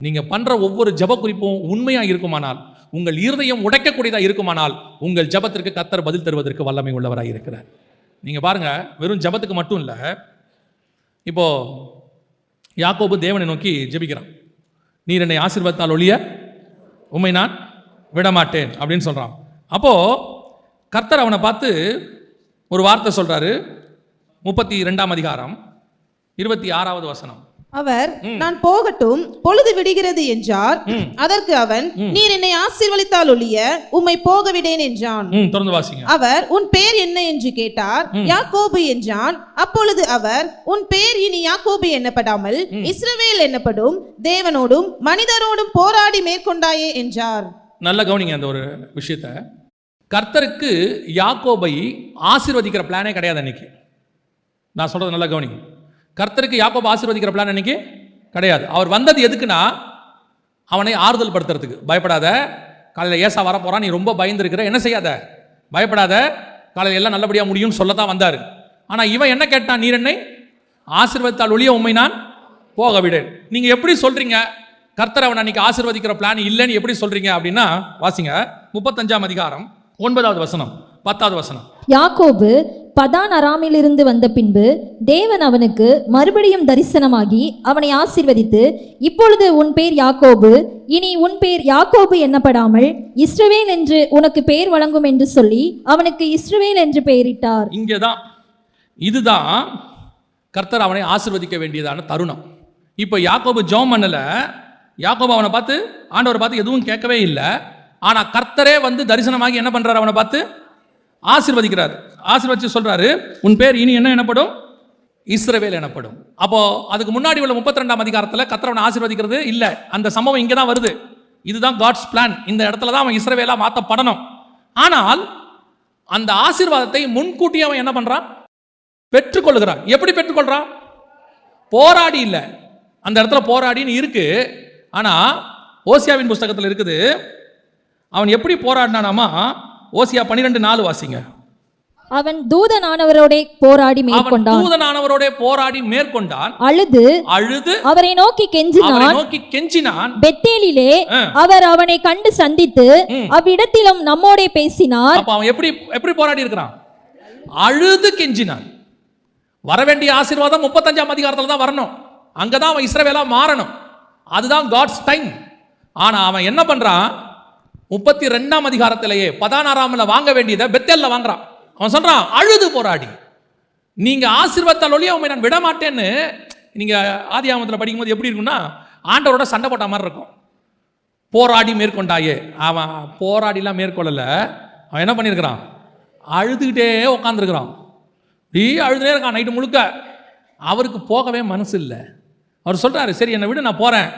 நீங்கள் பண்ணுற ஒவ்வொரு ஜெப குறிப்பும் உண்மையாக இருக்குமானால், உங்கள் இருதயம் உடைக்கக்கூடியதாக இருக்குமானால், உங்கள் ஜெபத்திற்கு கர்த்தர் பதில் தருவதற்கு வல்லமை உள்ளவராக இருக்கிறார். நீங்கள் பாருங்கள், வெறும் ஜெபத்துக்கு மட்டும் இல்லை. இப்போ யாக்கோபு தேவனை நோக்கி ஜெபிக்கிறான். நீர் என்னை ஆசீர்வதித்தால் ஒழிய உம்மை நான் விடமாட்டேன் அப்படின்னு சொல்கிறான். அப்போது கர்த்தர் அவனை பார்த்து ஒரு வார்த்தை சொல்கிறாரு. 32ஆம் அதிகாரம் 26வது வசனம். அவர் நான் போகட்டும், பொழுது விடுகிறது என்றார். அதற்கு அவன், நீர் என்னை ஆசீர்வதித்தால் ஒழிய உம்மை போக விடேன் என்றான். தொடர்ந்து வாசிங்க. அவர், உன் பேர் என்ன என்று கேட்டார். யாக்கோபு என்றான். அப்பொழுது அவர், உன் பேர் இனி யாக்கோபு என்னப்படாமல் இஸ்ரவேல் என்னப்படும், தேவனோடும் மனிதரோடும் போராடி மேற்கொண்டாயே என்றார். நல்ல கவனிங்க அந்த ஒரு விஷயத்தை. கர்த்தருக்கு யாக்கோபை ஆசீர்வதிக்கிற பிளானே கிடையாது அன்னைக்கு. நான் சொல்றது நல்ல கவனிங்க. கர்த்தருக்கு யாக்கோபை ஆசீர்வதிக்கிற பிளான் அன்னைக்கு கிடையாது. அவர் வந்தது எதுக்குன்னா, அவனை ஆறுதல் படுத்துறதுக்கு. பயப்படாத, காலையில் ஏசா வர போறான், நீ ரொம்ப பயந்துருக்கிற, என்ன செய்யாத, பயப்படாத, காலையில் எல்லாம் நல்லபடியாக முடியும்னு சொல்லத்தான் வந்தார். ஆனால் இவன் என்ன கேட்டான்? நீர் என்னை ஆசீர்வதித்தால் ஒழிய உம்மை நான் போக விடேன். நீங்கள் எப்படி சொல்றீங்க கர்த்தர் அவன் அன்னைக்கு ஆசீர்வதிக்கிற பிளான் இல்லைன்னு எப்படி சொல்றீங்க அப்படின்னா, வாசிங்க 35ஆம் அதிகாரம் 9வது வசனம் 10வது வசனம். யாக்கோபு பதான் அராமிலிருந்து வந்த பின்பு தேவன் அவனுக்கு மறுபடியும் தரிசனமாகி அவனை ஆசீர்வதித்து, இப்பொழுது உன் பேர் யாக்கோபு, இனி உன் பேர் யாக்கோபு என்னப்படாமல் இஸ்ரவேல் என்று உனக்கு பேர் வழங்கும் என்று சொல்லி அவனுக்கு இஸ்ரவேல் என்று பெயரிட்டார். இங்கேதான், இதுதான் கர்த்தர் அவனை ஆசீர்வதிக்க வேண்டியதான தருணம். இப்போ யாக்கோபு ஜெபம் பண்ணல. யாக்கோபு அவனை பார்த்து, ஆண்டவர் பார்த்து எதுவும் கேட்கவே இல்லை. ஆனால் கர்த்தரே வந்து தரிசனமாகி என்ன பண்றாரு? அவனை பார்த்து ஆசீர்வதிக்கிறார். ஆசீர்வதிச்சு சொல்றாரு, உன் பேர் இனி என்ன எனப்படும்? இஸ்ரவேல் எனப்படும். அப்போ அதுக்கு முன்னாடி உள்ள 32ஆம் அதிகாரத்தில் கர்த்தர் அவனை ஆசீர்வதிக்கிறது இல்லை. அந்த சம்பவம் இங்கே தான் வருது. இதுதான் காட்ஸ் பிளான். இந்த இடத்துல தான் அவன் இஸ்ரவேலா மாற்றப்படணும். ஆனால் அந்த ஆசீர்வாதத்தை முன்கூட்டியே அவன் என்ன பண்றான்? பெற்றுக்கொள்கிறான். எப்படி பெற்றுக்கொள்றான்? போராடி இல்லை. அந்த இடத்துல போராடின்னு இருக்கு. ஆனால் ஓசியாவின் புஸ்தகத்தில் இருக்குது. அவன் எப்படி போராடினானாமா? ஓசியா 12:4 வாசிங்க. அவன் தூதனானவரோட போராடி மேற்கொண்டான். அழுது அவரை நோக்கி கெஞ்சினான். பெத்தேலிலே அவர் அவனை கண்டு சந்தித்து அவ்விடத்திலும் நம்மோட பேசினார். அப்ப அவன் எப்படி போராடி இருக்கிறான்? அழுது கெஞ்சினான். வரவேண்டிய ஆசீர்வாதம் 35ஆம் அதிகாரத்துல தான் வரணும். அங்கதான் அவன் இஸ்ரவேலா மாறணும். அதுதான் காட்ஸ் டைம். ஆனா அவன் என்ன பண்றான்? 32ஆம் அதிகாரத்திலேயே 16ஆம்ல வாங்க வேண்டியதை பெத்தேல்ல வாங்குறான். அவன் சொல்றான் அழுது போராடி, நீங்க ஆசீர்வாதத்தால் ஒழிய அவன் நான் விட மாட்டேன்னு. நீங்க ஆதியாகமத்தில் படிக்கும்போது எப்படி இருக்கும்னா, ஆண்டவரோட சண்டை போட்ட மாதிரி இருக்கும். போராடி மேற்கொண்டாயே, அவன் போராடிலாம் மேற்கொள்ளல. அவன் என்ன பண்ணியிருக்கிறான்? அழுதுகிட்டே உட்காந்துருக்கிறான். அழுதுனே இருக்கான் நைட்டு முழுக்க. அவருக்கு போகவே மனசு இல்லை. அவர் சொல்றாரு, சரி என்னை விடு, நான் போறேன்.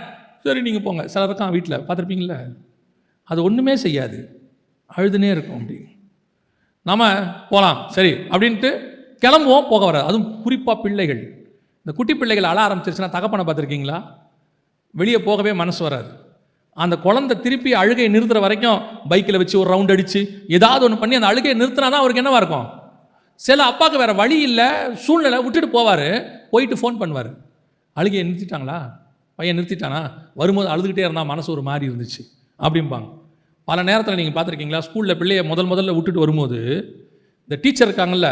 சரி நீங்க போங்க. சிலர் இருக்கான் வீட்டில் பார்த்துருப்பீங்களே, அது ஒன்றுமே செய்யாது, அழுதுனே இருக்கும். அப்படி நம்ம போகலாம் சரி அப்படின்ட்டு கிளம்புவோம், போக வராது. அதுவும் குறிப்பாக பிள்ளைகள், இந்த குட்டி பிள்ளைகள் அழ ஆரம்பிச்சிருச்சுன்னா தகப்பனை பார்த்துருக்கீங்களா? வெளியே போகவே மனசு வராது. அந்த குழந்தை திருப்பி அழுகையை நிறுத்துற வரைக்கும் பைக்கில் வச்சு ஒரு ரவுண்ட் அடித்து ஏதாவது ஒன்று பண்ணி அந்த அழுகையை நிறுத்தினா தான் அவருக்கு என்னவா இருக்கும். சில அப்பாவுக்கு வேறு வழி இல்லை, சூழ்நிலை விட்டுட்டு போவார். போயிட்டு ஃபோன் பண்ணுவார், அழுகையை நிறுத்திட்டாங்களா, பையன் நிறுத்திட்டானா, வரும்போது அழுதுகிட்டே இருந்தால் மனசு ஒரு மாதிரி இருந்துச்சு அப்படிம்பாங்க. பல நேரத்தில் நீங்கள் பார்த்துருக்கீங்களா, ஸ்கூலில் பிள்ளையை முதல்ல விட்டுட்டு வரும்போது இந்த டீச்சர் இருக்காங்கல்ல,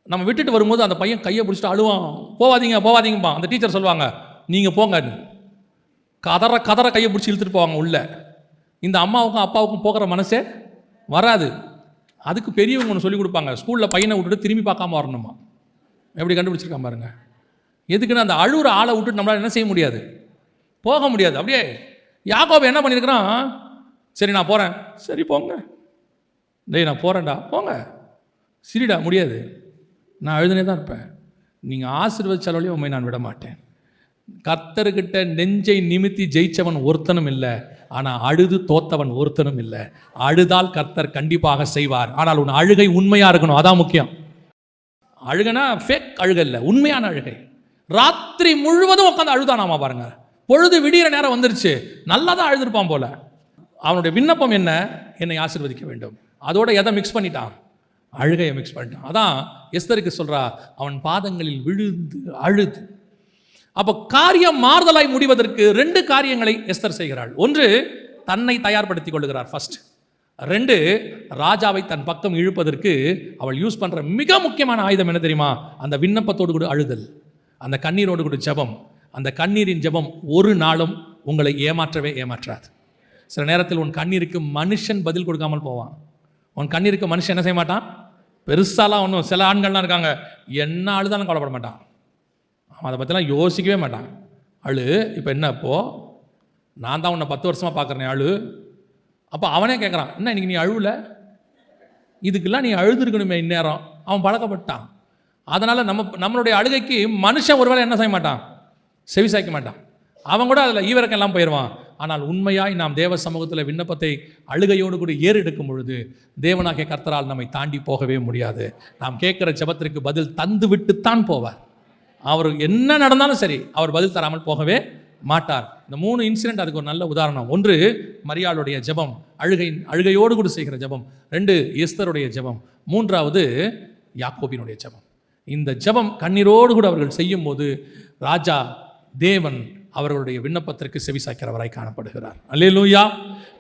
நம்ம விட்டுட்டு வரும்போது அந்த பையன் கையை பிடிச்சிட்டு அழுவான், போவாதீங்கப்பா. அந்த டீச்சர் சொல்லுவாங்க, நீங்கள் போங்க. கதற கையை பிடிச்சி இழுத்துட்டு போவாங்க உள்ள. இந்த அம்மாவுக்கும் அப்பாவுக்கும் போகிற மனசே வராது. அதுக்கு பெரியவங்க ஒன்று சொல்லிக் கொடுப்பாங்க, ஸ்கூலில் பையனை விட்டுட்டு திரும்பி பார்க்காம வரணுமா. எப்படி கண்டுபிடிச்சிருக்கான் பாருங்க. எதுக்குன்னு அந்த அழுகிற ஆளை விட்டுட்டு நம்மளால் என்ன செய்ய முடியாது, போக முடியாது. அப்படியே யாக்கோபு என்ன பண்ணியிருக்கிறான், சரி நான் போகிறேன். சரி போங்க, டேய் நான் போகிறேன்டா, போங்க. சரிடா முடியாது, நான் அழுதுனே தான் இருப்பேன். நீங்கள் ஆசீர்வதிச்சாலே உண்மை நான் விட மாட்டேன். கர்த்தர்கிட்ட நெஞ்சை நிமித்தி ஜெயிச்சவன் ஒருத்தனும் இல்லை, ஆனால் அழுது தோத்தவன் ஒருத்தனும் இல்லை. அழுதால் கர்த்தர் கண்டிப்பாக செய்வார். ஆனால் உன் அழுகை உண்மையாக இருக்கணும், அதான் முக்கியம். அழுகனா ஃபேக் அழுகை இல்லை, உண்மையான அழுகை. ராத்திரி முழுவதும் உட்காந்து அழுதானாமா பாருங்க. பொழுது விடிகிற நேரம் வந்துருச்சு, நல்லா தான் அழுதுருப்பான் போல. அவனுடைய விண்ணப்பம் என்ன, என்னை ஆசீர்வதிக்க வேண்டும். அதோட எதை மிக்ஸ் பண்ணிட்டான், அழுகையை மிக்ஸ் பண்ணிட்டான். அதான் எஸ்தருக்கு சொல்றா, அவன் பாதங்களில் விழுந்து அழுது. அப்போ காரியம் மாறுதலாய் முடிவதற்கு 2 காரியங்களை எஸ்தர் செய்கிறாள். ஒன்று, தன்னை தயார்படுத்திக் கொள்கிறார் ஃபர்ஸ்ட். 2, ராஜாவை தன் பக்கம் இழுப்பதற்கு அவள் யூஸ் பண்ற மிக முக்கியமான ஆயுதம் என்ன தெரியுமா? அந்த விண்ணப்பத்தோடு கூட அழுதல், அந்த கண்ணீரோடு கூட ஜெபம். அந்த கண்ணீரின் ஜெபம் ஒரு நாளும் உங்களை ஏமாற்றவே ஏமாற்றாது. சில நேரத்தில் உன் கண்ணீருக்கு மனுஷன் பதில் கொடுக்காமல் போவான். உன் கண்ணீருக்கு மனுஷன் என்ன செய்ய மாட்டான், பெருசாலாம் ஒன்றும். சில ஆண்கள்லாம் இருக்காங்க, என்ன அழுதாலும் கவலைப்பட மாட்டான், அவன் அதை பற்றிலாம் யோசிக்கவே மாட்டான். அழு, இப்போ என்ன, இப்போது நான் தான் உன்னை 10 வருஷமாக பார்க்குறேன், அழு. அப்போ அவனே கேட்குறான், என்ன இன்னைக்கு நீ அழுவல, இதுக்கெல்லாம் நீ அழுதுருக்கணுமே இந்நேரம். அவன் பழக்கப்பட்டான். அதனால் நம்மளுடைய அழுகைக்கு மனுஷன் ஒருவேளை என்ன செய்ய மாட்டான், செவி சாய்க்க மாட்டான். அவன் கூட அதில் ஈவிரக்கம் எல்லாம் போயிடுவான். ஆனால் உண்மையாய் நாம் தேவ சமூகத்தில் விண்ணப்பத்தை அழுகையோடு கூட ஏறெடுக்கும் பொழுது தேவனாகிய கர்த்தரால் நம்மை தாண்டி போகவே முடியாது. நாம் கேட்குற ஜெபத்திற்கு பதில் தந்து விட்டுத்தான் போவார். அவர் என்ன நடந்தாலும் சரி, அவர் பதில் தராமல் போகவே மாட்டார். இந்த 3 இன்சிடென்ட் அதுக்கு ஒரு நல்ல உதாரணம். 1, மரியாளுடைய ஜெபம், அழுகையோடு கூட செய்கிற ஜெபம். 2, எஸ்தருடைய ஜெபம். 3வது யாக்கோபினுடைய ஜெபம். இந்த ஜெபம் கண்ணீரோடு கூட அவர்கள் செய்யும் போது ராஜா தேவன் அவர்களுடைய விண்ணப்பத்திற்கு செவிசாய்க்கிறவராய் காணப்படுகிறார். அல்லேலூயா.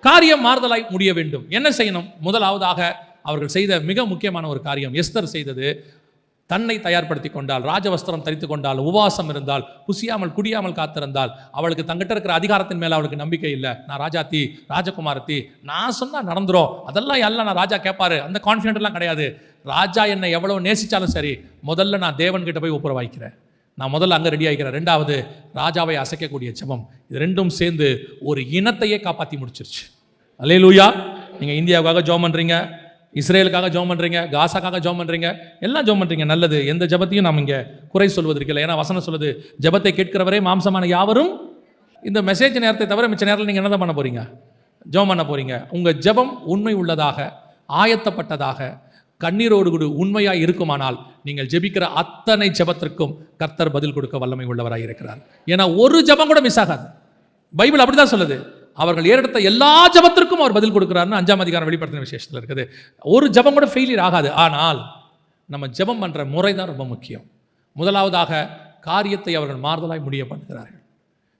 காரியம் மாறுதலாய் முடிய வேண்டும். என்ன செய்யணும்? முதலாவதாக அவர்கள் செய்த மிக முக்கியமான ஒரு காரியம், எஸ்தர் செய்தது, தன்னை தயார்படுத்தி கொண்டால், ராஜவஸ்திரம் தரித்து கொண்டால், உபவாசம் இருந்தால், புசியாமல் குடியாமல் காத்திருந்தால், அவளுக்கு தங்கிட்ட இருக்கிற அதிகாரத்தின் மேலே அவளுக்கு நம்பிக்கை இல்லை. நான் ராஜாத்தி, ராஜகுமாரத்தி, நான் சொன்னால் நடந்துரும், அதெல்லாம் எல்லாம் நான் ராஜா கேட்பாரு, அந்த கான்ஃபிடென்ட்லாம் கிடையாது. ராஜா என்னை எவ்வளோ நேசித்தாலும் சரி, முதல்ல நான் தேவன்கிட்ட போய் ஒப்புரவாய்க்கிறேன், நான் முதல்ல அங்கே ரெடி ஆகிக்கிறேன். 2வது, ராஜாவை அசைக்கக்கூடிய ஜெபம். இது 2ம் சேர்ந்து ஒரு இனத்தையே காப்பாற்றி முடிச்சிருச்சு. அல்லேலூயா. நீங்கள் இந்தியாவுக்காக ஜெபம் பண்ணுறீங்க, இஸ்ரேலுக்காக ஜெபம் பண்ணுறீங்க, காசாக்காக ஜெபம் பண்ணுறீங்க, எல்லாம் ஜெபம் பண்ணுறீங்க, நல்லது. எந்த ஜெபத்தையும் நாம் இங்கே குறை சொல்வதற்கு இல்லை. ஏன்னா வசனம் சொல்லுது, ஜெபத்தை கேட்கிறவரே மாம்சமான யாவரும். இந்த மெசேஜ் நேரத்தை தவிர மிச்ச நேரத்தில் நீங்கள் என்ன தான் பண்ண போகிறீங்க, ஜெபம் பண்ண போகிறீங்க. உங்கள் ஜெபம் உண்மை உள்ளதாக, ஆயத்தப்பட்டதாக, கண்ணீரோடு கூட உண்மையாக இருக்குமானால் நீங்கள் ஜெபிக்கிற அத்தனை ஜெபத்திற்கும் கர்த்தர் பதில் கொடுக்க வல்லமை உள்ளவராக இருக்கிறார். ஏன்னா ஒரு ஜெபம் கூட மிஸ் ஆகாது. பைபிள் அப்படி தான் சொல்லுது. அவர்கள் ஏறெடுத்த எல்லா ஜெபத்திற்கும் அவர் பதில் கொடுக்கிறாருன்னு 5ஆம் அதிகாரம் வெளிப்படுத்தின விசேஷத்தில் இருக்குது. ஒரு ஜெபம் கூட ஃபெயிலியர் ஆகாது. ஆனால் நம்ம ஜெபம் பண்ணுற முறை தான் ரொம்ப முக்கியம். முதலாவதாக காரியத்தை அவர்கள் மாறுதலாய் முடிய பண்ணுகிறார்கள்.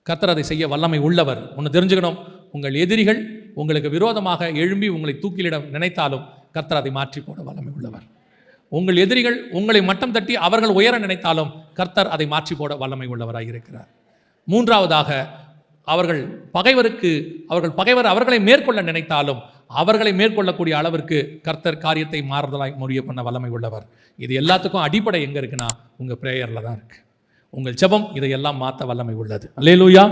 கர்த்தர் அதை செய்ய வல்லமை உள்ளவர். ஒன்று தெரிஞ்சுக்கணும், உங்கள் எதிரிகள் உங்களுக்கு விரோதமாக எழும்பி உங்களை தூக்கிலிட நினைத்தாலும் கர்த்தர் அதை மாற்றி போட வல்லமை உள்ளவர். உங்கள் எதிரிகள் உங்களை மட்டம் தட்டி அவர்கள் உயர நினைத்தாலும் கர்த்தர் அதை மாற்றி போட வல்லமை உள்ளவராக இருக்கிறார். மூன்றாவதாக, அவர்கள் பகைவர் அவர்களை மேற்கொள்ள நினைத்தாலும் அவர்களை மேற்கொள்ளக்கூடிய அளவிற்கு கர்த்தர் காரியத்தை மாறுதலாய் முடிய பண்ண வல்லமை உள்ளவர். இது எல்லாத்துக்கும் அடிப்படை எங்கே இருக்குன்னா உங்கள் பிரேயரில் தான் இருக்குது. உங்கள் ஜெபம் இதையெல்லாம் மாற்ற வல்லமை உள்ளது. அல்லேலூயா.